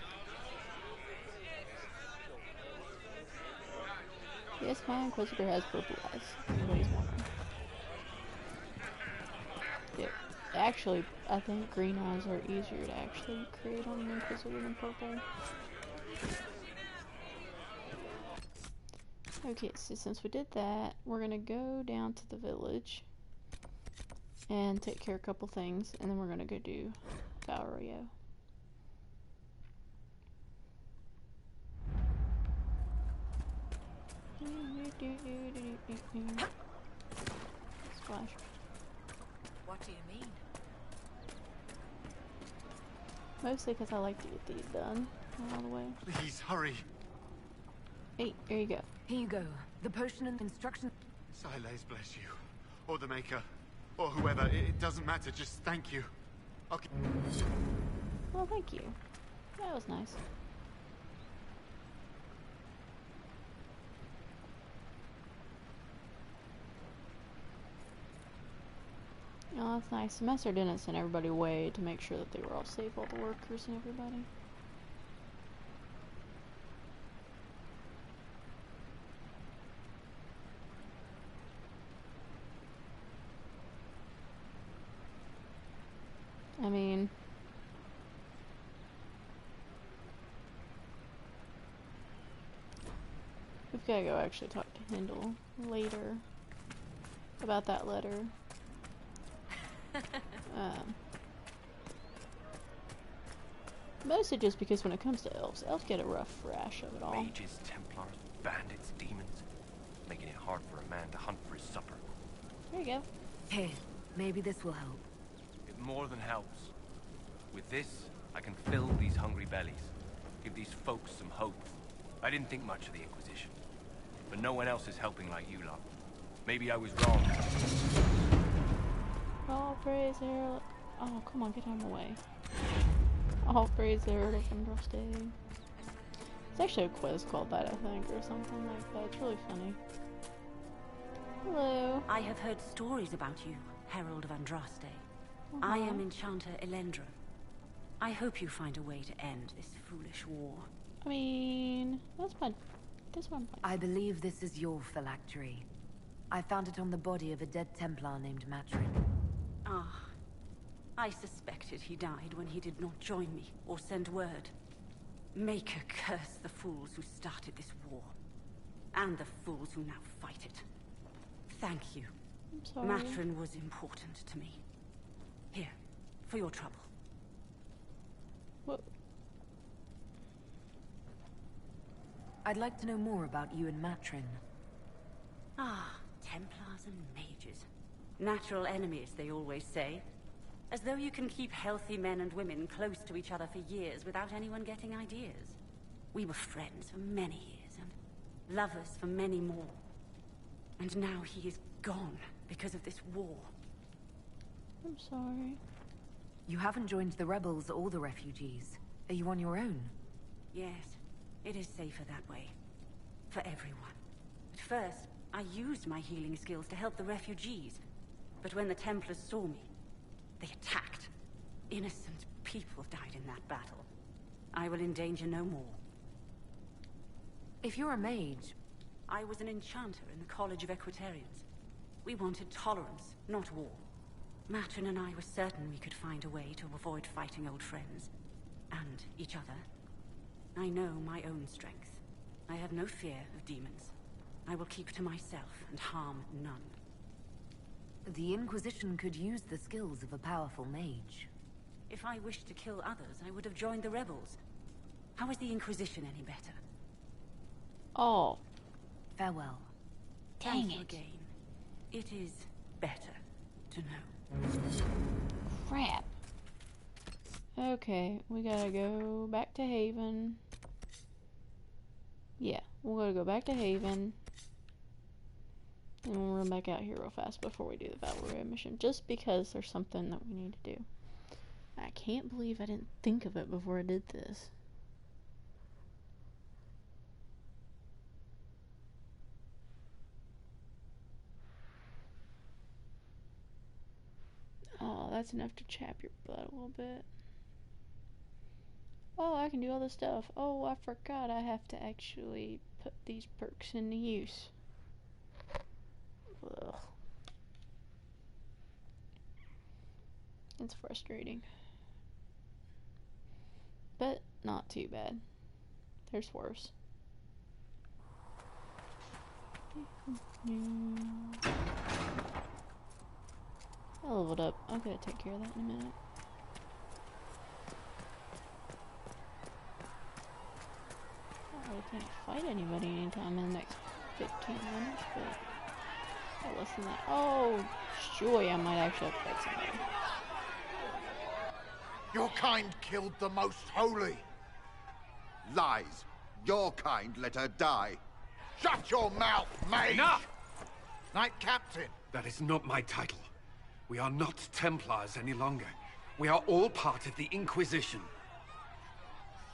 Yes, my Inquisitor has purple eyes. Anybody's wondering. Yep. Actually, I think green eyes are easier to actually create on an Inquisitor than purple. Okay, so since we did that, we're gonna go down to the village and take care of a couple things, and then we're gonna go do Val Royeaux. Splash. What do you mean? Mostly because I like to get these done all the way. Please, hurry. Hey, there you go. Here you go. The potion and instructions. Silas bless you. Or the Maker. Or whoever. It doesn't matter. Just thank you. Okay. Well, thank you. That was nice. Oh, that's nice. Semester didn't send everybody away to make sure that they were all safe, all the workers and everybody. I mean, we've got to go actually talk to Hindle later about that letter. Mostly just because when it comes to elves get a rough rash of it all. Mages, Templars, bandits, demons, making it hard for a man to hunt for his supper. There you go. Here, maybe this will help. It more than helps. With this, I can fill these hungry bellies, give these folks some hope. I didn't think much of the Inquisition, but no one else is helping like you lot. Maybe I was wrong. All praise the Herald. Oh, come on, get out of my way. All praise the Herald of Andraste. It's actually a quiz called that, I think, or something like that. It's really funny. Hello. I have heard stories about you, Herald of Andraste. I am Enchanter Elendra. I hope you find a way to end this foolish war. I mean, that's one. I believe this is your phylactery. I found it on the body of a dead Templar named Matrin. Ah, I suspected he died when he did not join me or send word. Maker curse the fools who started this war, and the fools who now fight it. Thank you. I'm sorry. Matrin was important to me. Here, for your trouble. What? I'd like to know more about you and Matrin. Ah, Templars and mages. Natural enemies, they always say. As though you can keep healthy men and women close to each other for years without anyone getting ideas. We were friends for many years, and lovers for many more. And now he is gone because of this war. I'm sorry. You haven't joined the rebels or the refugees. Are you on your own? Yes, it is safer that way. For everyone. At first, I used my healing skills to help the refugees. But when the Templars saw me, they attacked. Innocent people died in that battle. I will endanger no more. If you're a mage... I was an enchanter in the College of Equitarians. We wanted tolerance, not war. Matrin and I were certain we could find a way to avoid fighting old friends. And each other. I know my own strength. I have no fear of demons. I will keep to myself and harm none. The Inquisition could use the skills of a powerful mage. If I wished to kill others, I would have joined the rebels. How is the Inquisition any better? Oh. Farewell. Dang it. Again. It is better to know. Crap. Okay, we gotta go back to Haven. Yeah, we're gonna go back to Haven. And we'll run back out here real fast before we do the Val Royeaux mission. Just because there's something that we need to do. I can't believe I didn't think of it before I did this. Oh, that's enough to chap your butt a little bit. Oh, I can do all this stuff. Oh, I forgot I have to actually put these perks into use. Ugh. It's frustrating. But not too bad. There's worse. I leveled up. I'm gonna take care of that in a minute. I really can't fight anybody anytime in the next 15 minutes, but less than that. Oh, joy, I might actually have to fight somebody. Your kind killed the most holy. Lies. Your kind let her die. Shut your mouth, mage! Enough! Knight Captain. That is not my title. We are not Templars any longer. We are all part of the Inquisition.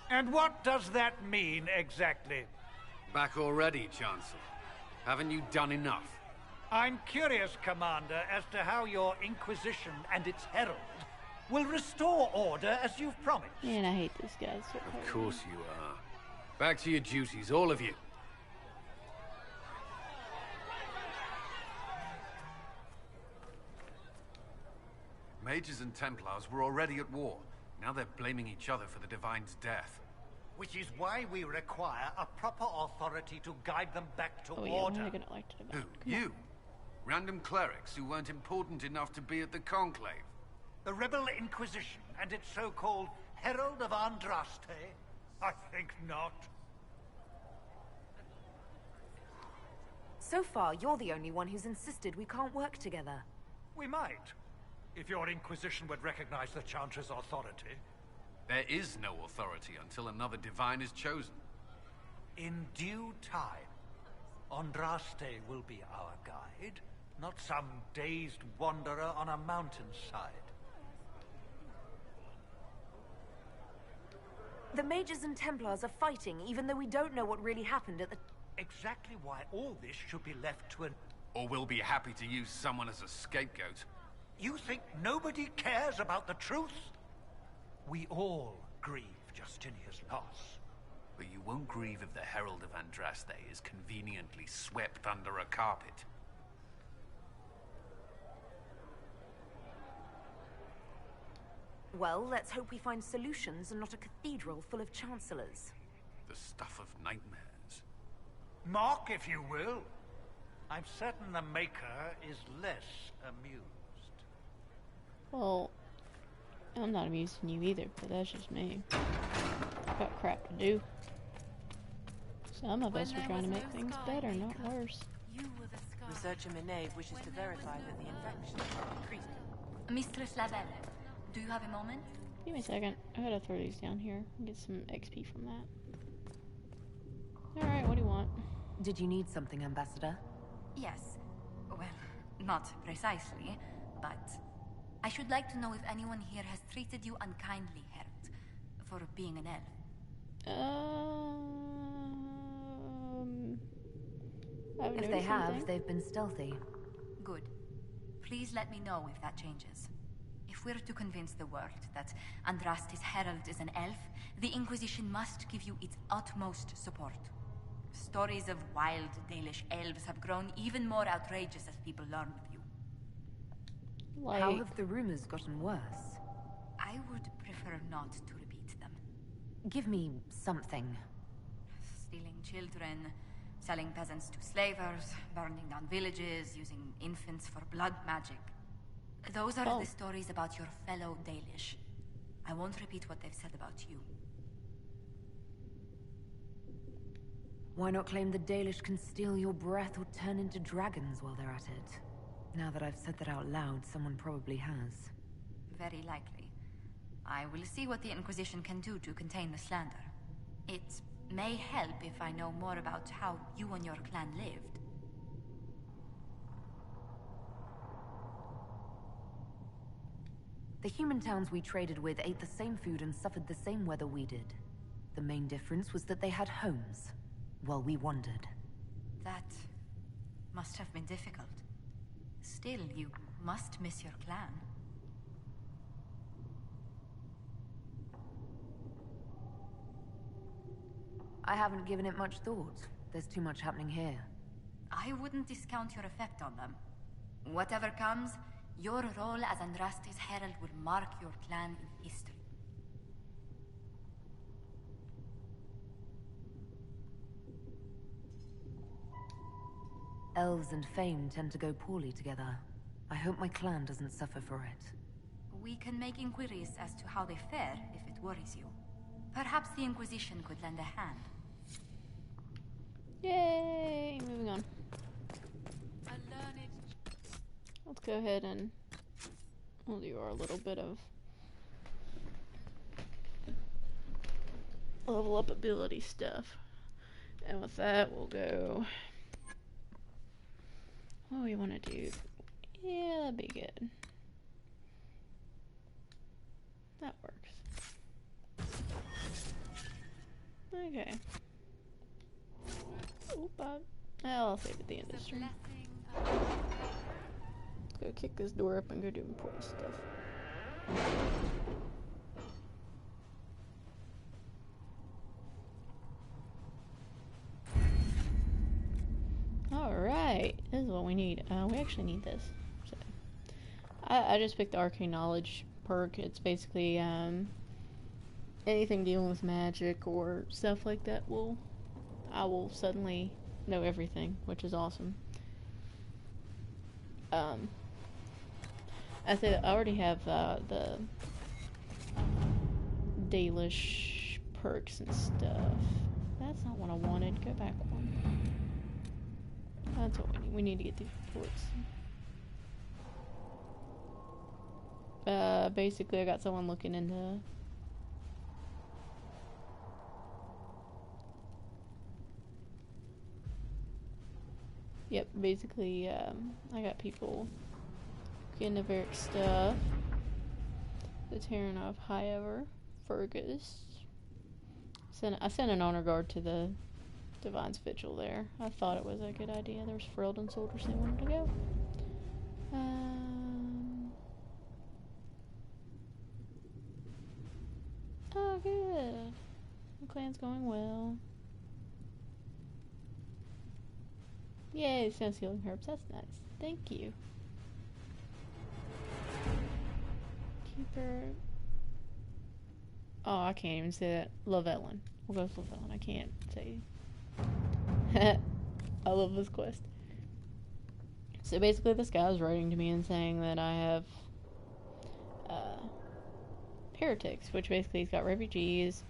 And what does that mean, exactly? Back already, Chancellor. Haven't you done enough? I'm curious, Commander, as to how your Inquisition and its herald will restore order as you've promised. Man, I hate this guy so hard. Of course you are. Back to your duties, all of you. Mages and Templars were already at war. Now they're blaming each other for the Divine's death. Which is why we require a proper authority to guide them back to order. Yeah, gonna like to Who? You? Random clerics who weren't important enough to be at the Conclave? The Rebel Inquisition and its so-called Herald of Andraste? I think not. So far, you're the only one who's insisted we can't work together. We might. If your Inquisition would recognize the Chancellor's authority. There is no authority until another Divine is chosen. In due time. Andraste will be our guide, not some dazed wanderer on a mountainside. The mages and Templars are fighting, even though we don't know what really happened at the... Exactly why all this should be left to an... Or we'll be happy to use someone as a scapegoat. You think nobody cares about the truth? We all grieve Justinia's loss. But you won't grieve if the Herald of Andraste is conveniently swept under a carpet. Well, let's hope we find solutions and not a cathedral full of chancellors. The stuff of nightmares. Mock, if you will. I'm certain the Maker is less amused. Well, I'm not amusing you either, but that's just me. I've got crap to do. Some of us are trying to make things better, not worse. Researcher Minave wishes to verify that the infection increased. Mistress Lavellan, do you have a moment? Give me a second. I gotta throw these down here and get some XP from that. Alright, what do you want? Did you need something, Ambassador? Yes. Well, not precisely, but I should like to know if anyone here has treated you unkindly, Herald, for being an elf. If they have, they've been stealthy. Good. Please let me know if that changes. If we're to convince the world that Andraste's Herald is an elf, the Inquisition must give you its utmost support. Stories of wild Dalish elves have grown even more outrageous as people learn of you. How have the rumors gotten worse? I would prefer not to repeat them. Give me something. Stealing children, selling peasants to slavers, burning down villages, using infants for blood magic. Those are the stories about your fellow Dalish. I won't repeat what they've said about you. Why not claim the Dalish can steal your breath or turn into dragons while they're at it? Now that I've said that out loud, someone probably has. Very likely. I will see what the Inquisition can do to contain the slander. It may help if I know more about how you and your clan lived. The human towns we traded with ate the same food and suffered the same weather we did. The main difference was that they had homes, while we wandered. That must have been difficult. Still, you must miss your clan. I haven't given it much thought. There's too much happening here. I wouldn't discount your effect on them. Whatever comes, your role as Andraste's Herald will mark your clan in history. Elves and fame tend to go poorly together. I hope my clan doesn't suffer for it. We can make inquiries as to how they fare if it worries you. Perhaps the Inquisition could lend a hand. Yay! Moving on. Let's go ahead and we'll do our little bit of level up ability stuff. And with that, we'll go... What do we want to do? Yeah, that'd be good. That works. Okay. I'll save at the end of the stream. Let's go kick this door up and go do important stuff. Alright, this is what we need. We actually need this. So, I just picked the Arcane Knowledge perk. It's basically anything dealing with magic or stuff like that I will suddenly know everything, which is awesome. I already have the Dalish perks and stuff. That's not what I wanted. Go back one. That's what we need. We need to get these reports. Basically, I got someone looking into... Yep, basically, I got people getting the Varric stuff. The tearing of Highover, Fergus. I sent an honor guard to the Divine's Vigil there. I thought it was a good idea. There was Ferelden soldiers they wanted to go. Oh, good. The clan's going well. Yay, Snow Healing Herbs. That's nice. Thank you. Keeper. Oh, I can't even say that. Lavellan. We'll go with Lavellan. I can't say. I love this quest. So basically, this guy was writing to me and saying that I have heretics, which basically he's got refugees,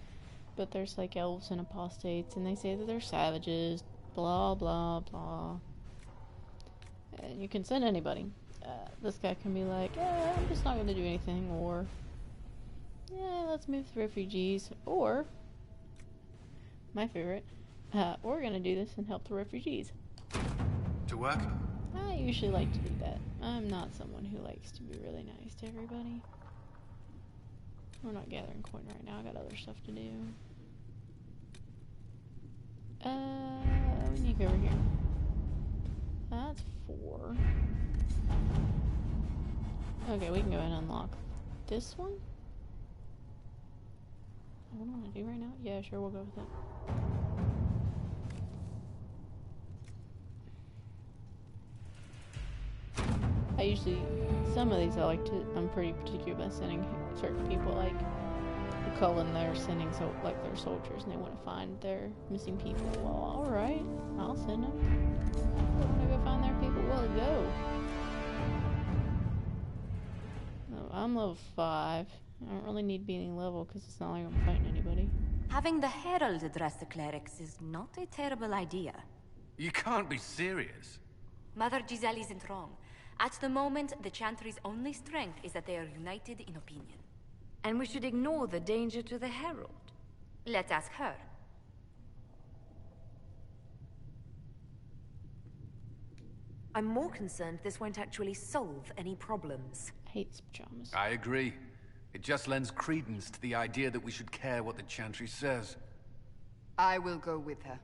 but there's like elves and apostates, and they say that they're savages. Blah blah blah. And you can send anybody. This guy can be like, yeah, I'm just not going to do anything, or yeah, let's move the refugees, or my favorite, we're going to do this and help the refugees. To work? I usually like to do that. I'm not someone who likes to be really nice to everybody. We're not gathering coin right now. I got other stuff to do. We need to go over here. That's 4. Okay, we can go ahead and unlock this one. What do I want to do right now? Yeah, sure, we'll go with it. I usually, some of these I'm pretty particular about sending certain people, like the Cullen, they're sending like their soldiers and they want to find their missing people. Well, alright, I'll send them. They want to go find their people, well, go. No, I'm level 5. I don't really need to be any level because it's not like I'm fighting anybody. Having the Herald address the clerics is not a terrible idea. You can't be serious. Mother Giselle isn't wrong. At the moment, the Chantry's only strength is that they are united in opinion. And we should ignore the danger to the Herald. Let's ask her. I'm more concerned this won't actually solve any problems. I hate these pajamas. I agree. It just lends credence to the idea that we should care what the Chantry says. I will go with her.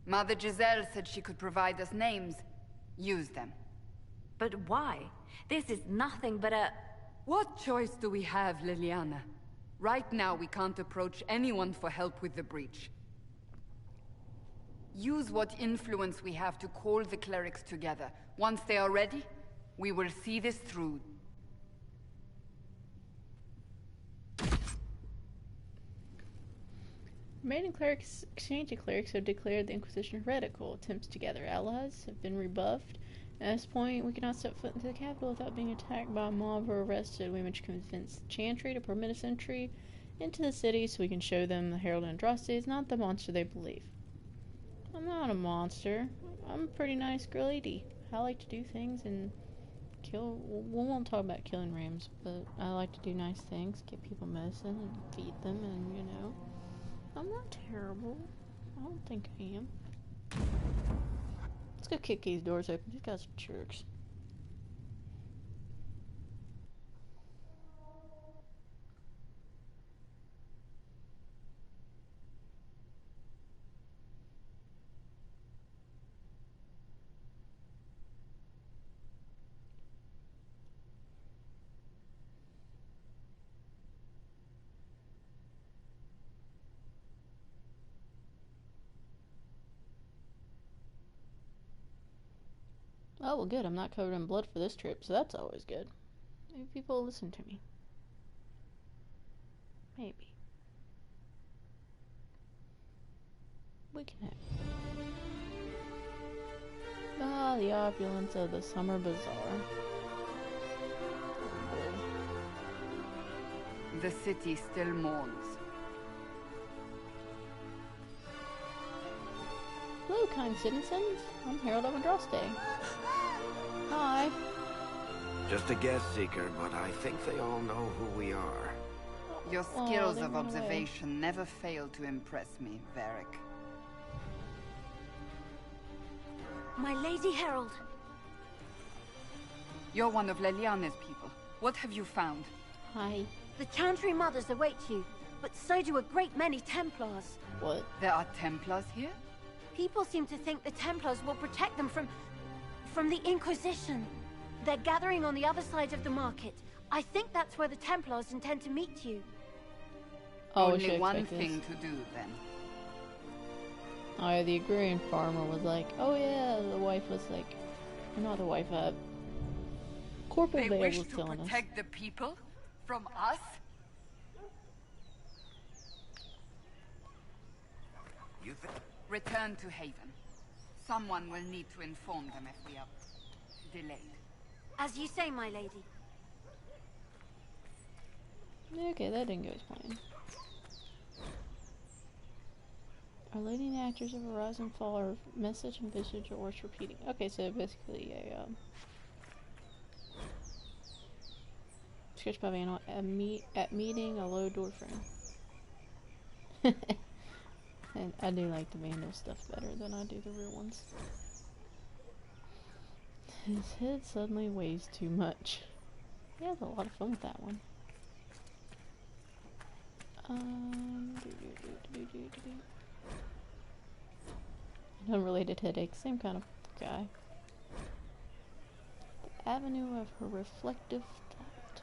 Mother Giselle said she could provide us names. Use them. But why? This is nothing but a... What choice do we have, Liliana? Right now, we can't approach anyone for help with the breach. Use what influence we have to call the clerics together. Once they are ready, we will see this through. Remaining clerics, exchanging clerics have declared the Inquisition heretical. Attempts to gather allies have been rebuffed. At this point, we cannot step foot into the capital without being attacked by a mob or arrested. We must convince the Chantry to permit us entry into the city so we can show them the Herald Andraste is not the monster they believe. I'm not a monster. I'm a pretty nice girl lady. I like to do things and kill... We won't talk about killing rams, but I like to do nice things. Get people medicine and feed them and, you know... I'm not terrible. I don't think I am. Let's go kick these doors open. These guys are jerks. Oh, well, good. I'm not covered in blood for this trip, so that's always good. Maybe people will listen to me. Maybe. We can have. Ah, the opulence of the summer bazaar. The city still mourns. Hello, kind citizens. I'm Herald of Andraste. Hi. Just a guest seeker, but I think they all know who we are. Your skills of observation never fail to impress me, Varric. My Lady Herald. You're one of Leliana's people. What have you found? Hi. The Chantry Mothers await you, but so do a great many Templars. What? There are Templars here? People seem to think the Templars will protect them from the Inquisition. They're gathering on the other side of the market. I think that's where the Templars intend to meet you. Oh, only one thing to do, then. Oh, yeah, the agrarian farmer was like, oh yeah, the wife was like, not the wife, Corporal Vale was telling us. They wish to protect the people from us? Return to Haven. Someone will need to inform them if we are delayed. As you say, my lady. Okay, that didn't go as planned. Our lady and actors of a rise and fall are message and visage are worth repeating. Okay, so basically a sketch by Van at meeting a low door frame. And I do like the Vandal stuff better than I do the real ones. His head suddenly weighs too much. He has a lot of fun with that one. Unrelated headache, same kind of guy. The avenue of her reflective thought.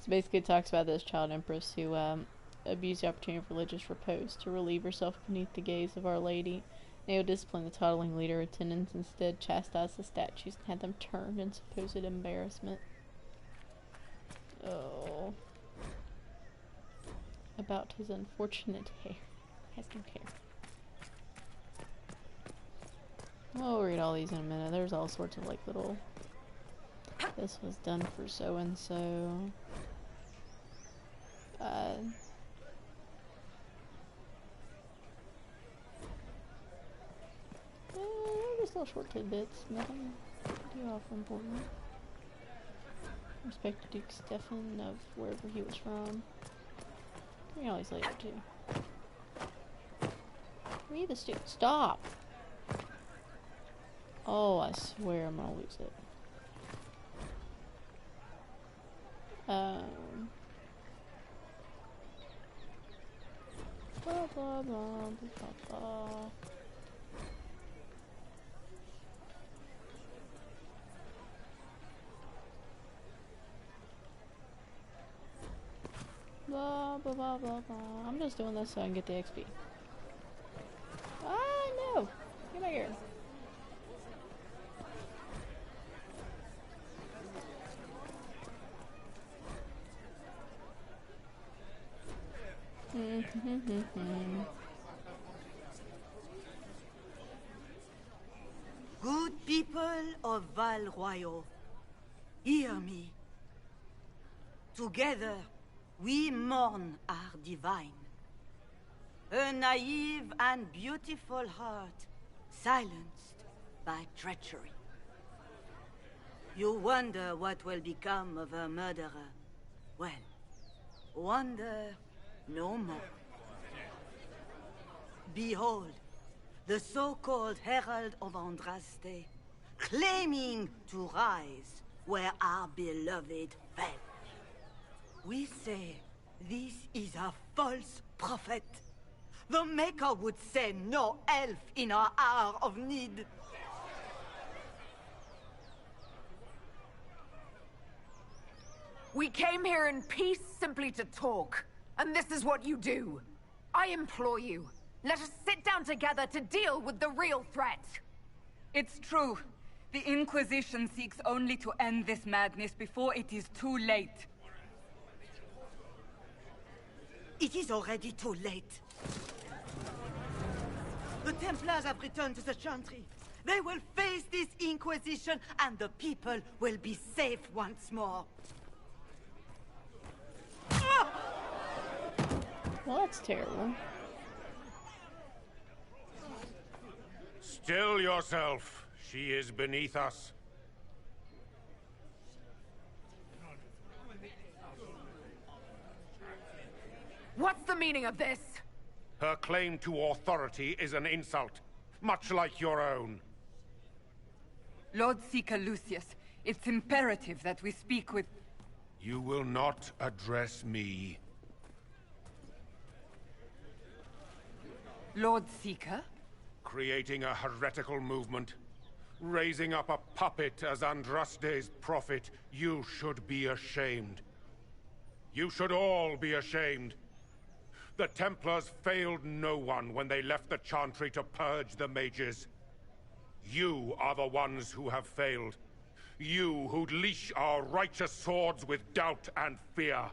So basically it talks about this child empress who abused the opportunity of religious repose to relieve herself beneath the gaze of Our Lady. Neo disciplined the toddling leader attendants, instead chastised the statues and had them turned in supposed embarrassment. Oh. About his unfortunate hair. Has no hair. We'll read all these in a minute. There's all sorts of like little... This was done for so-and-so. Just little short tidbits. Nothing too awful important. Respect to Duke Stefan of wherever he was from. Read all these later too. Read the stop! Oh, I swear I'm gonna lose it. Blah blah blah blah blah. Blah blah blah blah blah. I'm just doing this so I can get the XP. Ah no! Get back here. Good people of Val Royeaux, hear me. Together, we mourn our divine. A naive and beautiful heart, silenced by treachery. You wonder what will become of a murderer. Well, wonder no more. Behold, the so-called Herald of Andraste, claiming to rise where our beloved fell. We say this is a false prophet. The Maker would send no elf in our hour of need. We came here in peace simply to talk. And this is what you do. I implore you, let us sit down together to deal with the real threat. It's true. The Inquisition seeks only to end this madness before it is too late. It is already too late. The Templars have returned to the Chantry. They will face this Inquisition, and the people will be safe once more. Well, that's terrible. Still yourself. She is beneath us. What's the meaning of this? Her claim to authority is an insult, much like your own. Lord Seeker Lucius, it's imperative that we speak with... You will not address me. Lord Seeker? Creating a heretical movement. Raising up a puppet as Andraste's prophet. You should be ashamed. You should all be ashamed. The Templars failed no one when they left the Chantry to purge the mages. You are the ones who have failed. You who'd leash our righteous swords with doubt and fear.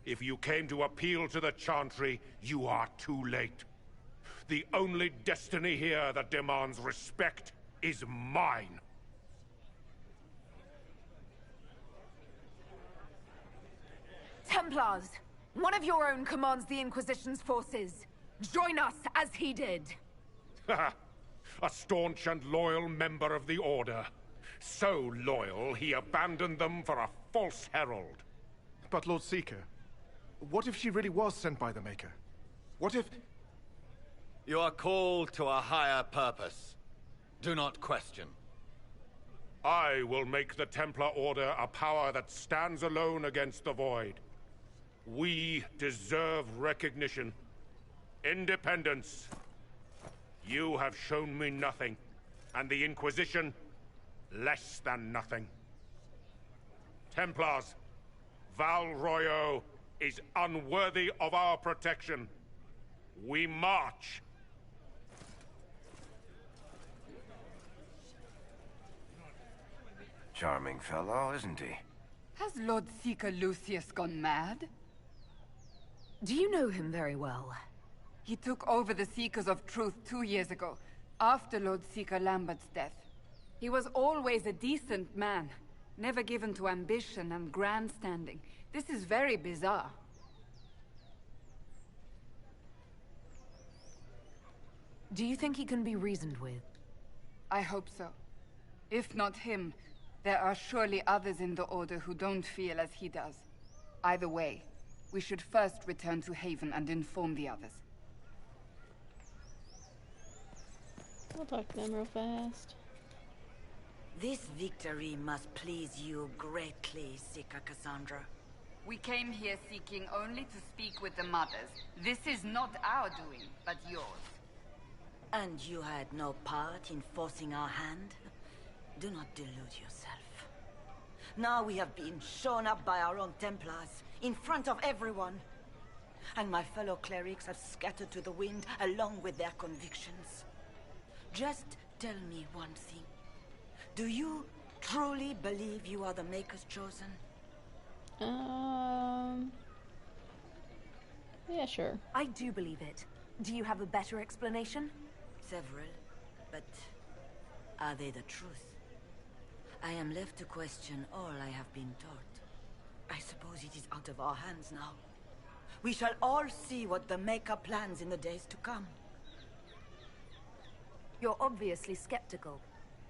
If you came to appeal to the Chantry, you are too late. The only destiny here that demands respect is mine. Templars! One of your own commands the Inquisition's forces. Join us as he did. A staunch and loyal member of the Order. So loyal, he abandoned them for a false herald. But Lord Seeker, what if she really was sent by the Maker? What if... You are called to a higher purpose. Do not question. I will make the Templar Order a power that stands alone against the Void. We deserve recognition. Independence. You have shown me nothing, and the Inquisition, less than nothing. Templars, Val Royeaux is unworthy of our protection. We march. Charming fellow, isn't he? Has Lord Seeker Lucius gone mad? Do you know him very well? He took over the Seekers of Truth 2 years ago, after Lord Seeker Lambert's death. He was always a decent man, never given to ambition and grandstanding. This is very bizarre. Do you think he can be reasoned with? I hope so. If not him, there are surely others in the Order who don't feel as he does. Either way, we should first return to Haven and inform the others. I'll talk to them real fast. This victory must please you greatly, Seeker Cassandra. We came here seeking only to speak with the mothers. This is not our doing, but yours. And you had no part in forcing our hand? Do not delude yourself. Now we have been shown up by our own Templars, in front of everyone. And my fellow clerics have scattered to the wind along with their convictions. Just tell me one thing. Do you truly believe you are the Maker's chosen? Yeah, sure. I do believe it. Do you have a better explanation? Several, but are they the truth? I am left to question all I have been taught. I suppose it is out of our hands now. We shall all see what the Maker plans in the days to come. You're obviously skeptical.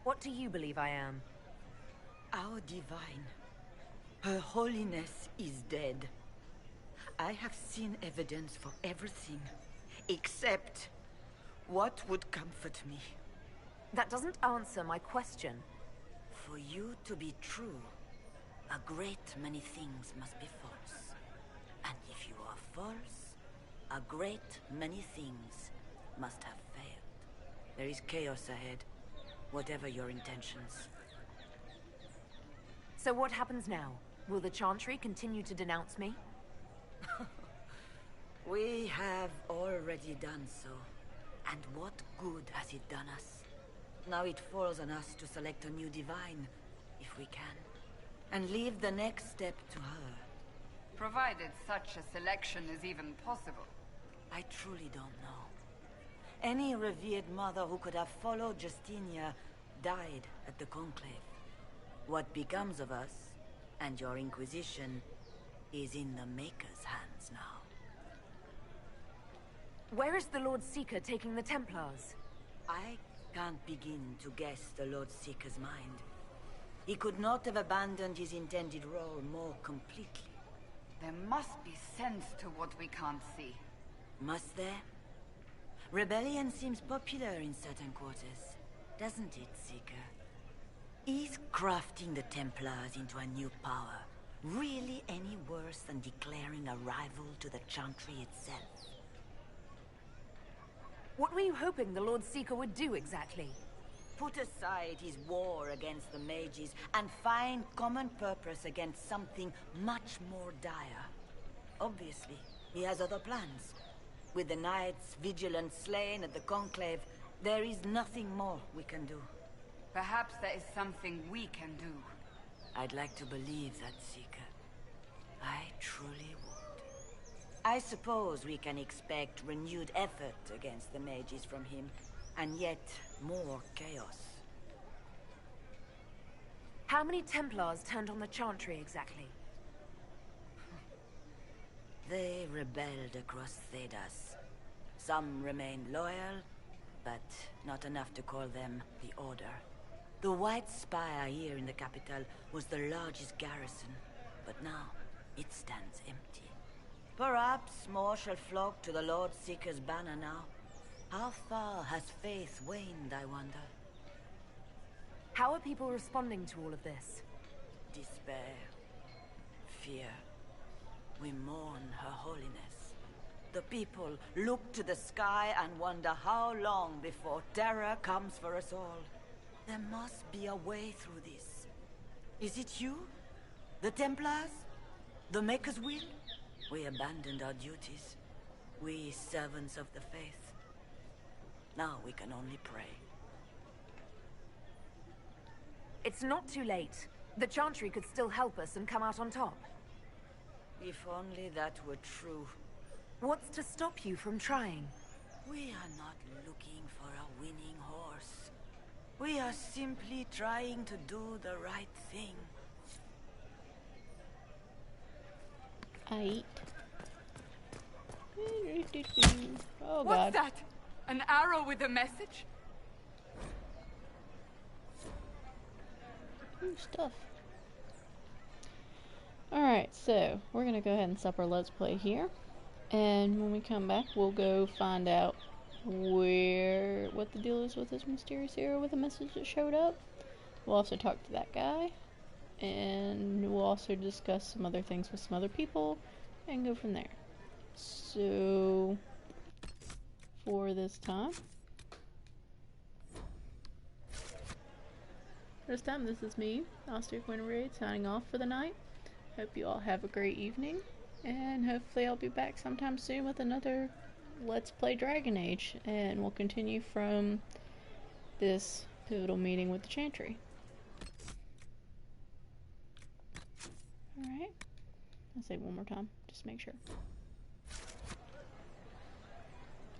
What do you believe I am? Our Divine. Her Holiness is dead. I have seen evidence for everything, except what would comfort me. That doesn't answer my question. For you to be true, a great many things must be false. And if you are false, a great many things must have failed. There is chaos ahead, whatever your intentions. So what happens now? Will the Chantry continue to denounce me? We have already done so. And what good has it done us? Now it falls on us to select a new Divine, if we can. And leave the next step to her. Provided such a selection is even possible. I truly don't know. Any revered mother who could have followed Justinia died at the Conclave. What becomes of us, and your Inquisition, is in the Maker's hands now. Where is the Lord Seeker taking the Templars? I Can't begin to guess the Lord Seeker's mind. He could not have abandoned his intended role more completely. There must be sense to what we can't see. Must there? Rebellion seems popular in certain quarters, doesn't it, Seeker? Is crafting the Templars into a new power really any worse than declaring a rival to the Chantry itself? What were you hoping the Lord Seeker would do exactly? Put aside his war against the mages and find common purpose against something much more dire. Obviously, he has other plans. With the knights vigilant slain at the Conclave, there is nothing more we can do. Perhaps there is something we can do. I'd like to believe that, Seeker. I truly would. I suppose we can expect renewed effort against the mages from him, and yet more chaos. How many Templars turned on the Chantry exactly? They rebelled across Thedas. Some remained loyal, but not enough to call them the Order. The White Spire here in the capital was the largest garrison, but now it stands empty. Perhaps more shall flock to the Lord Seeker's banner now. How far has faith waned, I wonder? How are people responding to all of this? Despair. Fear. We mourn Her Holiness. The people look to the sky and wonder how long before terror comes for us all. There must be a way through this. Is it you? The Templars? The Maker's Will? We abandoned our duties. We servants of the faith. Now we can only pray. It's not too late. The Chantry could still help us and come out on top. If only that were true. What's to stop you from trying? We are not looking for a winning horse. We are simply trying to do the right thing. I Oh, What's God. that? An arrow with a message? Ooh, stuff. Alright, so we're gonna go ahead and stop our Let's Play here. And when we come back, we'll go find out what the deal is with this mysterious arrow with a message that showed up. We'll also talk to that guy. And we'll also discuss some other things with some other people and go from there. So, for this time, this is me, Austin Winterade, signing off for the night. Hope you all have a great evening, and hopefully I'll be back sometime soon with another Let's Play Dragon Age, and we'll continue from this pivotal meeting with the Chantry. Alright, I'll say it one more time, just make sure.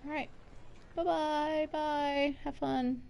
Alright, bye-bye, bye, have fun.